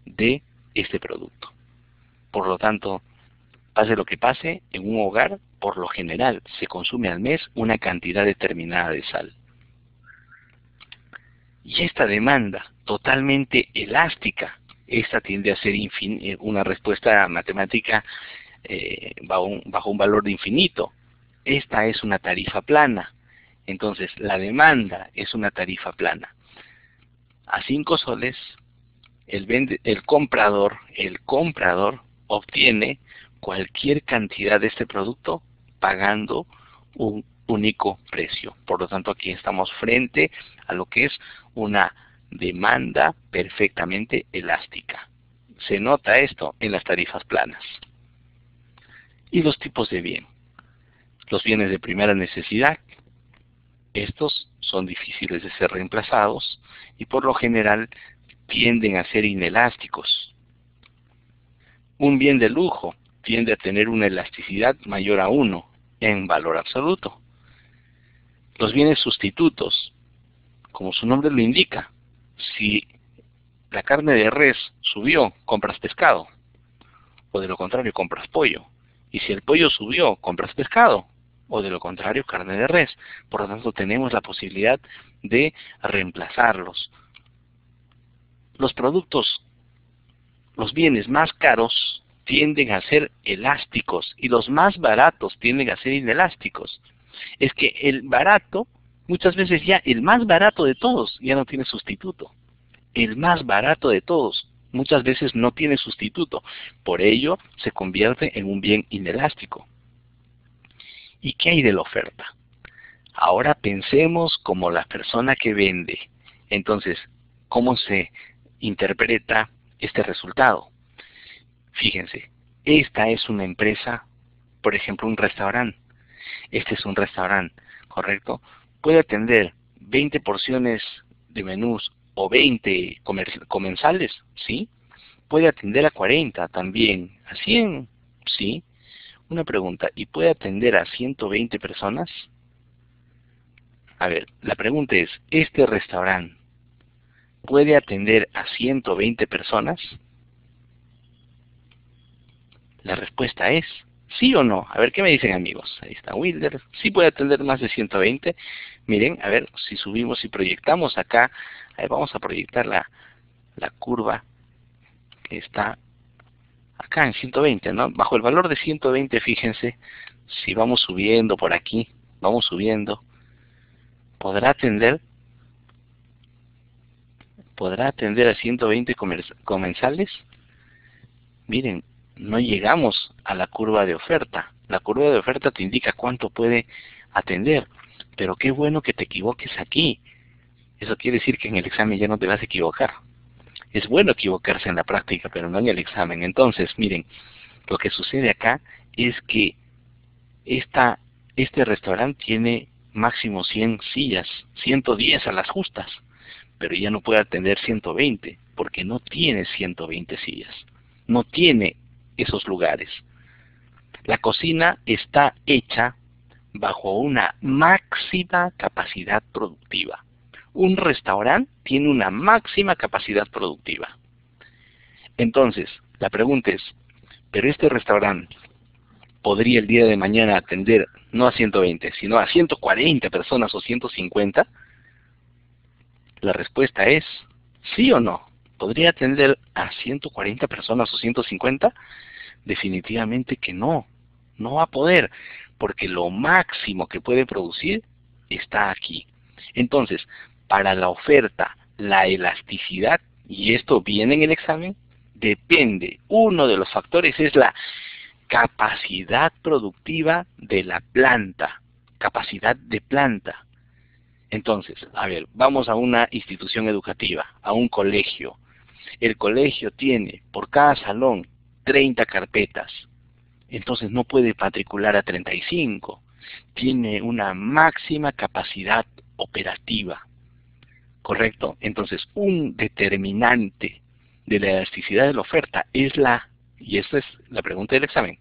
de este producto. Por lo tanto, pase lo que pase, en un hogar, por lo general, se consume al mes una cantidad determinada de sal. Y esta demanda totalmente elástica, esta tiende a ser una respuesta matemática bajo un valor de infinito. Esta es una tarifa plana. Entonces, la demanda es una tarifa plana. A 5 soles, el comprador obtiene cualquier cantidad de este producto pagando un único precio. Por lo tanto, aquí estamos frente a lo que es una demanda perfectamente elástica. Se nota esto en las tarifas planas. Y los tipos de bien. Los bienes de primera necesidad. Estos son difíciles de ser reemplazados y por lo general tienden a ser inelásticos. Un bien de lujo tiende a tener una elasticidad mayor a 1 en valor absoluto. Los bienes sustitutos, como su nombre lo indica, si la carne de res subió, compras pescado, o de lo contrario compras pollo. Y si el pollo subió, compras pescado, o de lo contrario carne de res. Por lo tanto, tenemos la posibilidad de reemplazarlos. Los productos, los bienes más caros tienden a ser elásticos y los más baratos tienden a ser inelásticos. Es que el barato, muchas veces ya el más barato de todos ya no tiene sustituto. El más barato de todos muchas veces no tiene sustituto. Por ello se convierte en un bien inelástico. ¿Y qué hay de la oferta? Ahora pensemos como la persona que vende. Entonces, ¿cómo se interpreta este resultado? Fíjense, esta es una empresa, por ejemplo, un restaurante. Este es un restaurante, ¿correcto? Puede atender 20 porciones de menús o 20 comensales, ¿sí? Puede atender a 40 también, a 100, ¿sí? Una pregunta, ¿y puede atender a 120 personas? A ver, la pregunta es, ¿este restaurante puede atender a 120 personas? La respuesta es sí o no. A ver, ¿qué me dicen amigos? Ahí está Wilder. Sí puede atender más de 120. Miren, a ver, si subimos y proyectamos acá, ahí vamos a proyectar la curva que está acá en 120, ¿no? Bajo el valor de 120, fíjense, si vamos subiendo por aquí, vamos subiendo, ¿podrá atender a 120 comensales? Miren, no llegamos a la curva de oferta. La curva de oferta te indica cuánto puede atender. Pero qué bueno que te equivoques aquí. Eso quiere decir que en el examen ya no te vas a equivocar. Es bueno equivocarse en la práctica, pero no en el examen. Entonces, miren, lo que sucede acá es que este restaurante tiene máximo 100 sillas, 110 a las justas, pero ya no puede atender 120, porque no tiene 120 sillas. No tiene esos lugares. La cocina está hecha bajo una máxima capacidad productiva. Un restaurante tiene una máxima capacidad productiva. Entonces, la pregunta es, ¿pero este restaurante podría el día de mañana atender no a 120, sino a 140 personas o 150? La respuesta es sí o no. ¿Podría atender a 140 personas o 150? Definitivamente que no. No va a poder, porque lo máximo que puede producir está aquí. Entonces, para la oferta, la elasticidad, y esto viene en el examen, depende. Uno de los factores es la capacidad productiva de la planta, capacidad de planta. Entonces, a ver, vamos a una institución educativa, a un colegio. El colegio tiene por cada salón 30 carpetas. Entonces no puede matricular a 35. Tiene una máxima capacidad operativa. ¿Correcto? Entonces, un determinante de la elasticidad de la oferta es y esta es la pregunta del examen,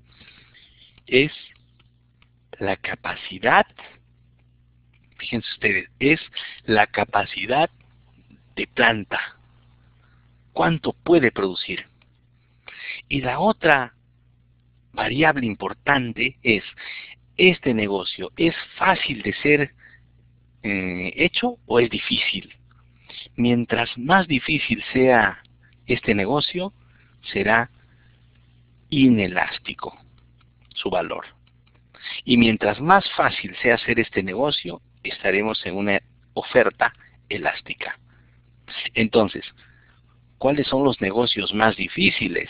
es la capacidad, fíjense ustedes, es la capacidad de planta. ¿Cuánto puede producir? Y la otra variable importante es, ¿este negocio es fácil de ser hecho o es difícil? Mientras más difícil sea este negocio, será inelástico su valor. Y mientras más fácil sea hacer este negocio, estaremos en una oferta elástica. Entonces, ¿cuáles son los negocios más difíciles?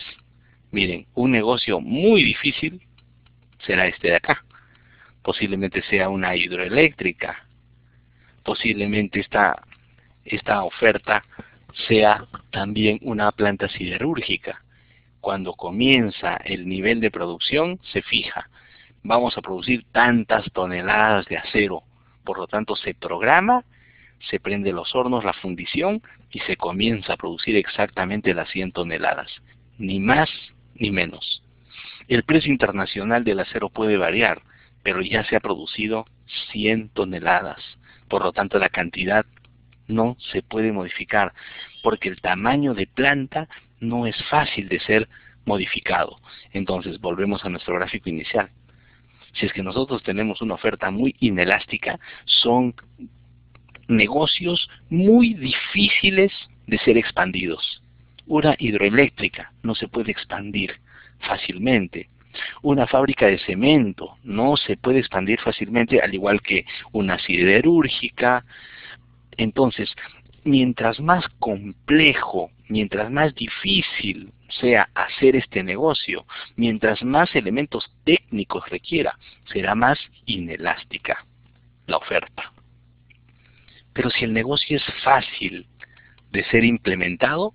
Miren, un negocio muy difícil será este de acá. Posiblemente sea una hidroeléctrica. Posiblemente esta oferta sea también una planta siderúrgica. Cuando comienza el nivel de producción, se fija. Vamos a producir tantas toneladas de acero. Por lo tanto, se programa, se prende los hornos, la fundición, y se comienza a producir exactamente las 100 toneladas. Ni más ni menos. El precio internacional del acero puede variar, pero ya se ha producido 100 toneladas. Por lo tanto, la cantidad no se puede modificar, porque el tamaño de planta no es fácil de ser modificado. Entonces, volvemos a nuestro gráfico inicial. Si es que nosotros tenemos una oferta muy inelástica, son negocios muy difíciles de ser expandidos. Una hidroeléctrica no se puede expandir fácilmente. Una fábrica de cemento no se puede expandir fácilmente, al igual que una siderúrgica. Entonces, mientras más complejo, mientras más difícil sea hacer este negocio, mientras más elementos técnicos requiera, será más inelástica la oferta. Pero si el negocio es fácil de ser implementado,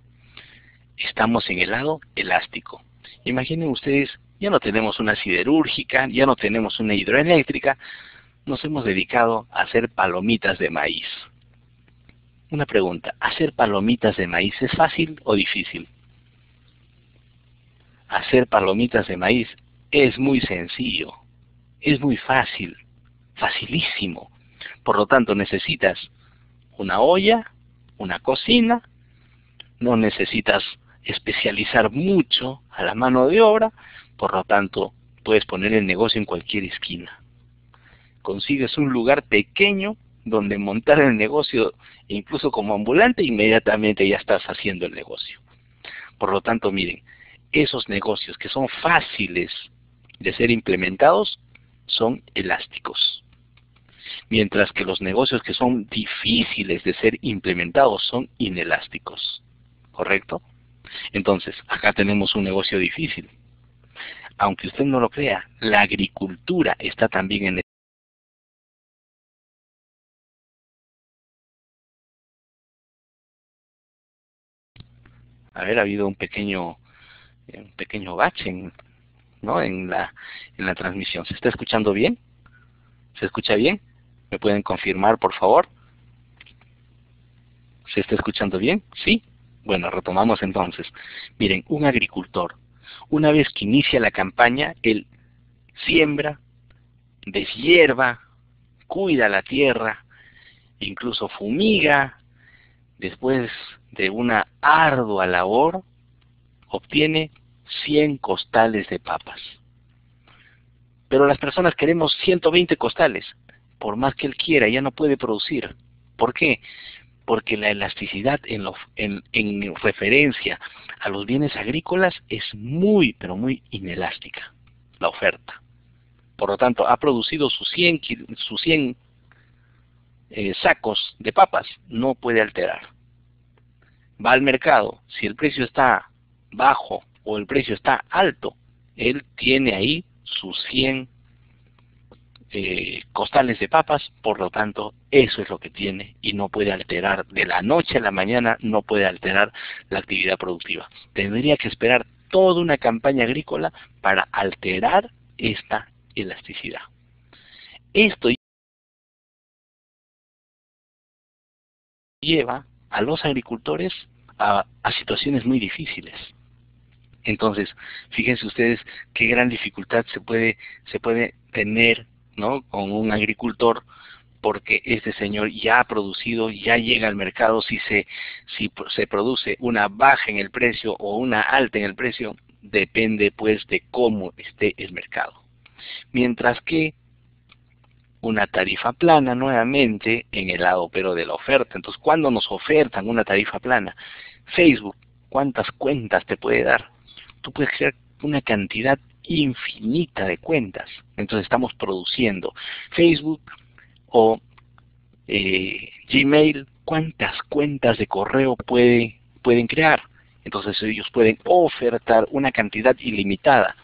estamos en el lado elástico. Imaginen ustedes, ya no tenemos una siderúrgica, ya no tenemos una hidroeléctrica, nos hemos dedicado a hacer palomitas de maíz. Una pregunta, ¿hacer palomitas de maíz es fácil o difícil? Hacer palomitas de maíz es muy sencillo, es muy fácil, facilísimo. Por lo tanto, necesitas una olla, una cocina, no necesitas especializar mucho a la mano de obra, por lo tanto, puedes poner el negocio en cualquier esquina. Consigues un lugar pequeño donde montar el negocio, incluso como ambulante, inmediatamente ya estás haciendo el negocio. Por lo tanto, miren, esos negocios que son fáciles de ser implementados son elásticos, mientras que los negocios que son difíciles de ser implementados son inelásticos. ¿Correcto? Entonces, acá tenemos un negocio difícil. Aunque usted no lo crea, la agricultura está también en A ver, ha habido un pequeño bache ¿no? en la transmisión. ¿Se está escuchando bien? ¿Se escucha bien? ¿Me pueden confirmar, por favor? ¿Se está escuchando bien? ¿Sí? Bueno, retomamos entonces. Miren, un agricultor, una vez que inicia la campaña, él siembra, deshierva, cuida la tierra, incluso fumiga. Después de una ardua labor, obtiene 100 costales de papas. Pero las personas queremos 120 costales. Por más que él quiera, ya no puede producir. ¿Por qué? Porque la elasticidad en referencia a los bienes agrícolas es muy, pero muy inelástica, la oferta. Por lo tanto, ha producido sus 100 sacos de papas, no puede alterar. Va al mercado, si el precio está bajo o el precio está alto, él tiene ahí sus 100 costales de papas, por lo tanto, eso es lo que tiene y no puede alterar de la noche a la mañana, no puede alterar la actividad productiva. Tendría que esperar toda una campaña agrícola para alterar esta elasticidad. Esto lleva a los agricultores a situaciones muy difíciles. Entonces, fíjense ustedes qué gran dificultad se puede tener, ¿no?, con un agricultor, porque este señor ya ha producido, ya llega al mercado. Si se produce una baja en el precio o una alta en el precio, depende pues de cómo esté el mercado. Mientras que una tarifa plana, nuevamente, en el lado pero de la oferta. Entonces, ¿cuándo nos ofertan una tarifa plana? Facebook, ¿cuántas cuentas te puede dar? Tú puedes crear una cantidad infinita de cuentas. Entonces estamos produciendo Facebook o Gmail, ¿cuántas cuentas de correo pueden crear? Entonces ellos pueden ofertar una cantidad ilimitada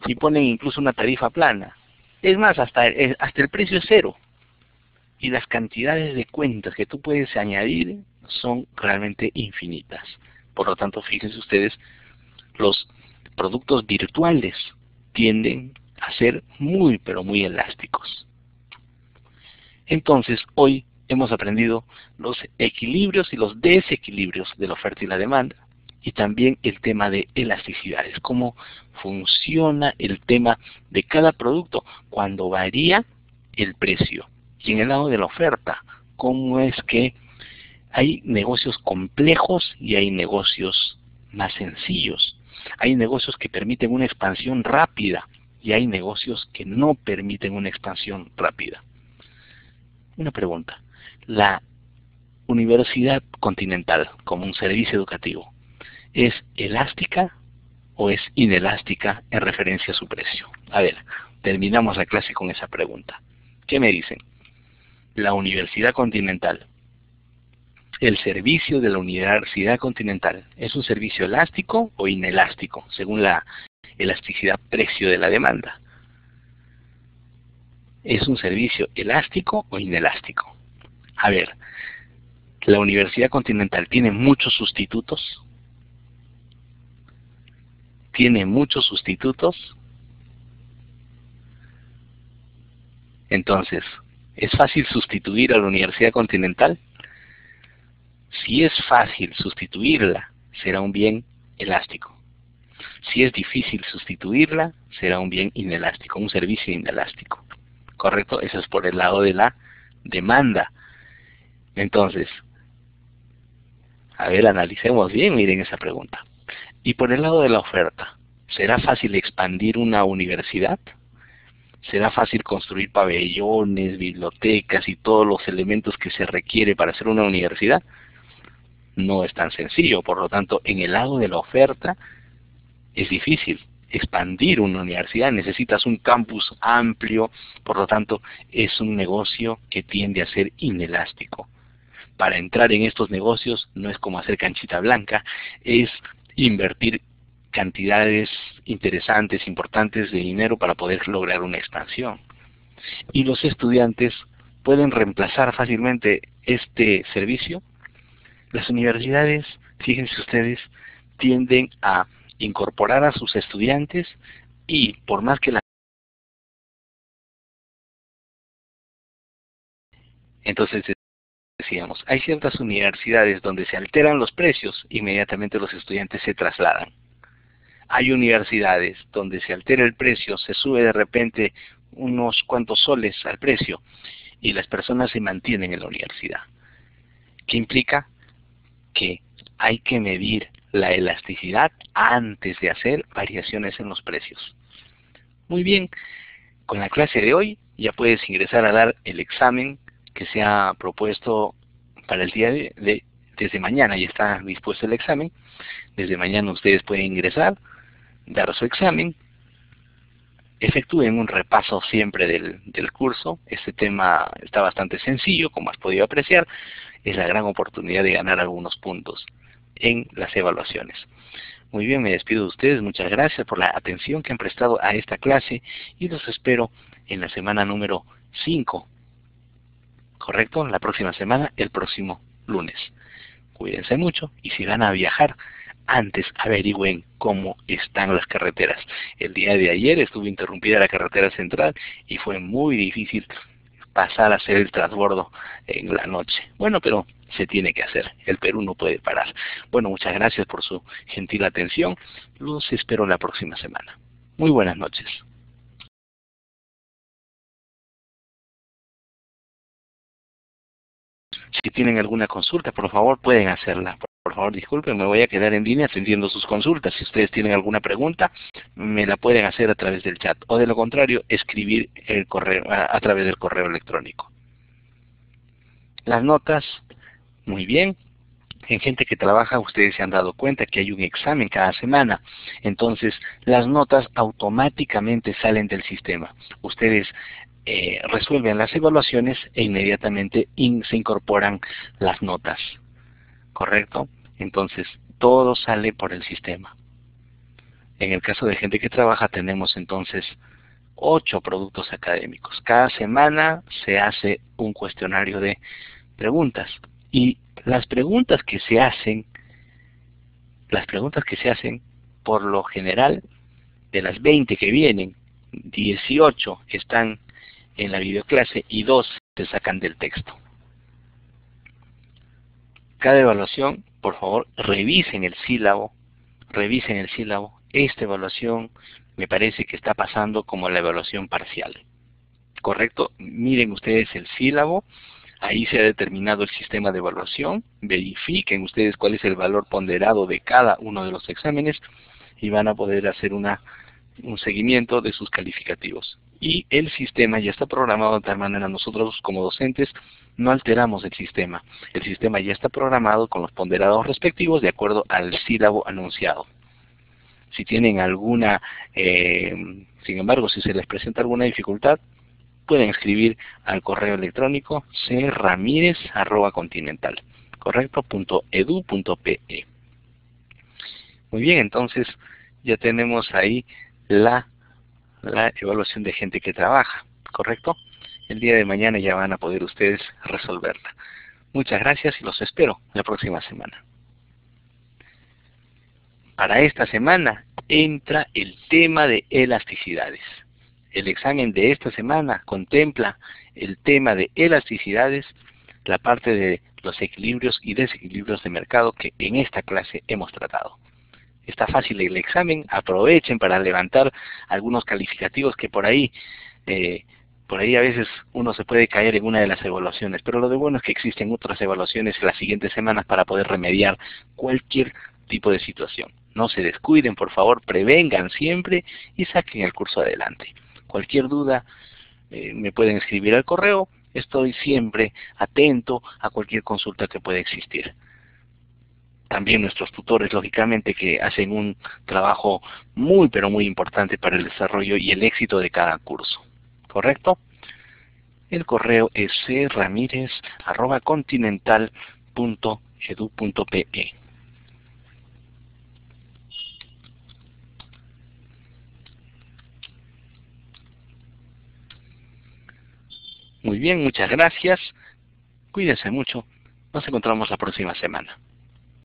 y ponen incluso una tarifa plana. Es más, hasta el precio es cero. Y las cantidades de cuentas que tú puedes añadir son realmente infinitas. Por lo tanto, fíjense ustedes, los productos virtuales tienden a ser muy, pero muy elásticos. Entonces, hoy hemos aprendido los equilibrios y los desequilibrios de la oferta y la demanda, y también el tema de elasticidades, cómo funciona el tema de cada producto cuando varía el precio. Y en el lado de la oferta, cómo es que hay negocios complejos y hay negocios más sencillos. Hay negocios que permiten una expansión rápida y hay negocios que no permiten una expansión rápida. Una pregunta. ¿La Universidad Continental como un servicio educativo es elástica o es inelástica en referencia a su precio? A ver, terminamos la clase con esa pregunta. ¿Qué me dicen? La Universidad Continental, el servicio de la Universidad Continental, ¿es un servicio elástico o inelástico según la elasticidad precio de la demanda? ¿Es un servicio elástico o inelástico? A ver, ¿la Universidad Continental tiene muchos sustitutos? ¿Tiene muchos sustitutos? Entonces, ¿es fácil sustituir a la Universidad Continental? Si es fácil sustituirla, será un bien elástico. Si es difícil sustituirla, será un bien inelástico, un servicio inelástico. ¿Correcto? Eso es por el lado de la demanda. Entonces, a ver, analicemos bien, miren esa pregunta. Y por el lado de la oferta, ¿será fácil expandir una universidad? ¿Será fácil construir pabellones, bibliotecas y todos los elementos que se requiere para hacer una universidad? No es tan sencillo. Por lo tanto, en el lado de la oferta es difícil expandir una universidad. Necesitas un campus amplio. Por lo tanto, es un negocio que tiende a ser inelástico. Para entrar en estos negocios no es como hacer canchita blanca, es invertir cantidades interesantes, importantes de dinero para poder lograr una expansión. Y los estudiantes pueden reemplazar fácilmente este servicio. Las universidades, fíjense ustedes, tienden a incorporar a sus estudiantes y por más que entonces decíamos, hay ciertas universidades donde se alteran los precios, inmediatamente los estudiantes se trasladan. Hay universidades donde se altera el precio, se sube de repente unos cuantos soles al precio y las personas se mantienen en la universidad. ¿Qué implica? Que hay que medir la elasticidad antes de hacer variaciones en los precios. Muy bien, con la clase de hoy ya puedes ingresar a dar el examen que se ha propuesto para el día desde mañana. Ya está dispuesto el examen. Desde mañana ustedes pueden ingresar, dar su examen, efectúen un repaso siempre del curso. Este tema está bastante sencillo, como has podido apreciar. Es la gran oportunidad de ganar algunos puntos en las evaluaciones. Muy bien, me despido de ustedes. Muchas gracias por la atención que han prestado a esta clase y los espero en la semana número 5. ¿Correcto? La próxima semana, el próximo lunes. Cuídense mucho y si van a viajar, antes averigüen cómo están las carreteras. El día de ayer estuvo interrumpida la carretera central y fue muy difícil pasar a hacer el transbordo en la noche. Bueno, pero se tiene que hacer. El Perú no puede parar. Bueno, muchas gracias por su gentil atención. Los espero la próxima semana. Muy buenas noches. Si tienen alguna consulta, por favor, pueden hacerla. Por favor, disculpen, me voy a quedar en línea atendiendo sus consultas. Si ustedes tienen alguna pregunta, me la pueden hacer a través del chat. O de lo contrario, escribir el correo a través del correo electrónico. Las notas, muy bien. En Gente que Trabaja, ustedes se han dado cuenta que hay un examen cada semana. Entonces, las notas automáticamente salen del sistema. Ustedes resuelven las evaluaciones e inmediatamente se incorporan las notas. ¿Correcto? Entonces, todo sale por el sistema. En el caso de Gente que Trabaja tenemos entonces 8 productos académicos. Cada semana se hace un cuestionario de preguntas. Y las preguntas que se hacen, por lo general, de las 20 que vienen, 18 están en la videoclase y 2 se sacan del texto. Cada evaluación, por favor, revisen el sílabo. Esta evaluación me parece que está pasando como la evaluación parcial. ¿Correcto? Miren ustedes el sílabo. Ahí se ha determinado el sistema de evaluación. Verifiquen ustedes cuál es el valor ponderado de cada uno de los exámenes y van a poder hacer un seguimiento de sus calificativos. Y el sistema ya está programado de tal manera nosotros como docentes no alteramos el sistema. El sistema ya está programado con los ponderados respectivos de acuerdo al sílabo anunciado. Si tienen alguna, sin embargo, si se les presenta alguna dificultad, pueden escribir al correo electrónico cramirez@continental, correcto, .edu.pe. Muy bien, entonces ya tenemos ahí la evaluación de Gente que Trabaja, correcto. El día de mañana ya van a poder ustedes resolverla. Muchas gracias y los espero la próxima semana. Para esta semana entra el tema de elasticidades. El examen de esta semana contempla el tema de elasticidades, la parte de los equilibrios y desequilibrios de mercado que en esta clase hemos tratado. Está fácil el examen, aprovechen para levantar algunos calificativos que por ahí a veces uno se puede caer en una de las evaluaciones, pero lo de bueno es que existen otras evaluaciones en las siguientes semanas para poder remediar cualquier tipo de situación. No se descuiden, por favor, prevengan siempre y saquen el curso adelante. Cualquier duda me pueden escribir al correo, estoy siempre atento a cualquier consulta que pueda existir. También nuestros tutores, lógicamente, que hacen un trabajo muy, pero muy importante para el desarrollo y el éxito de cada curso. ¿Correcto? El correo es cramirez@continental.edu.pe. Muy bien, muchas gracias. Cuídense mucho. Nos encontramos la próxima semana.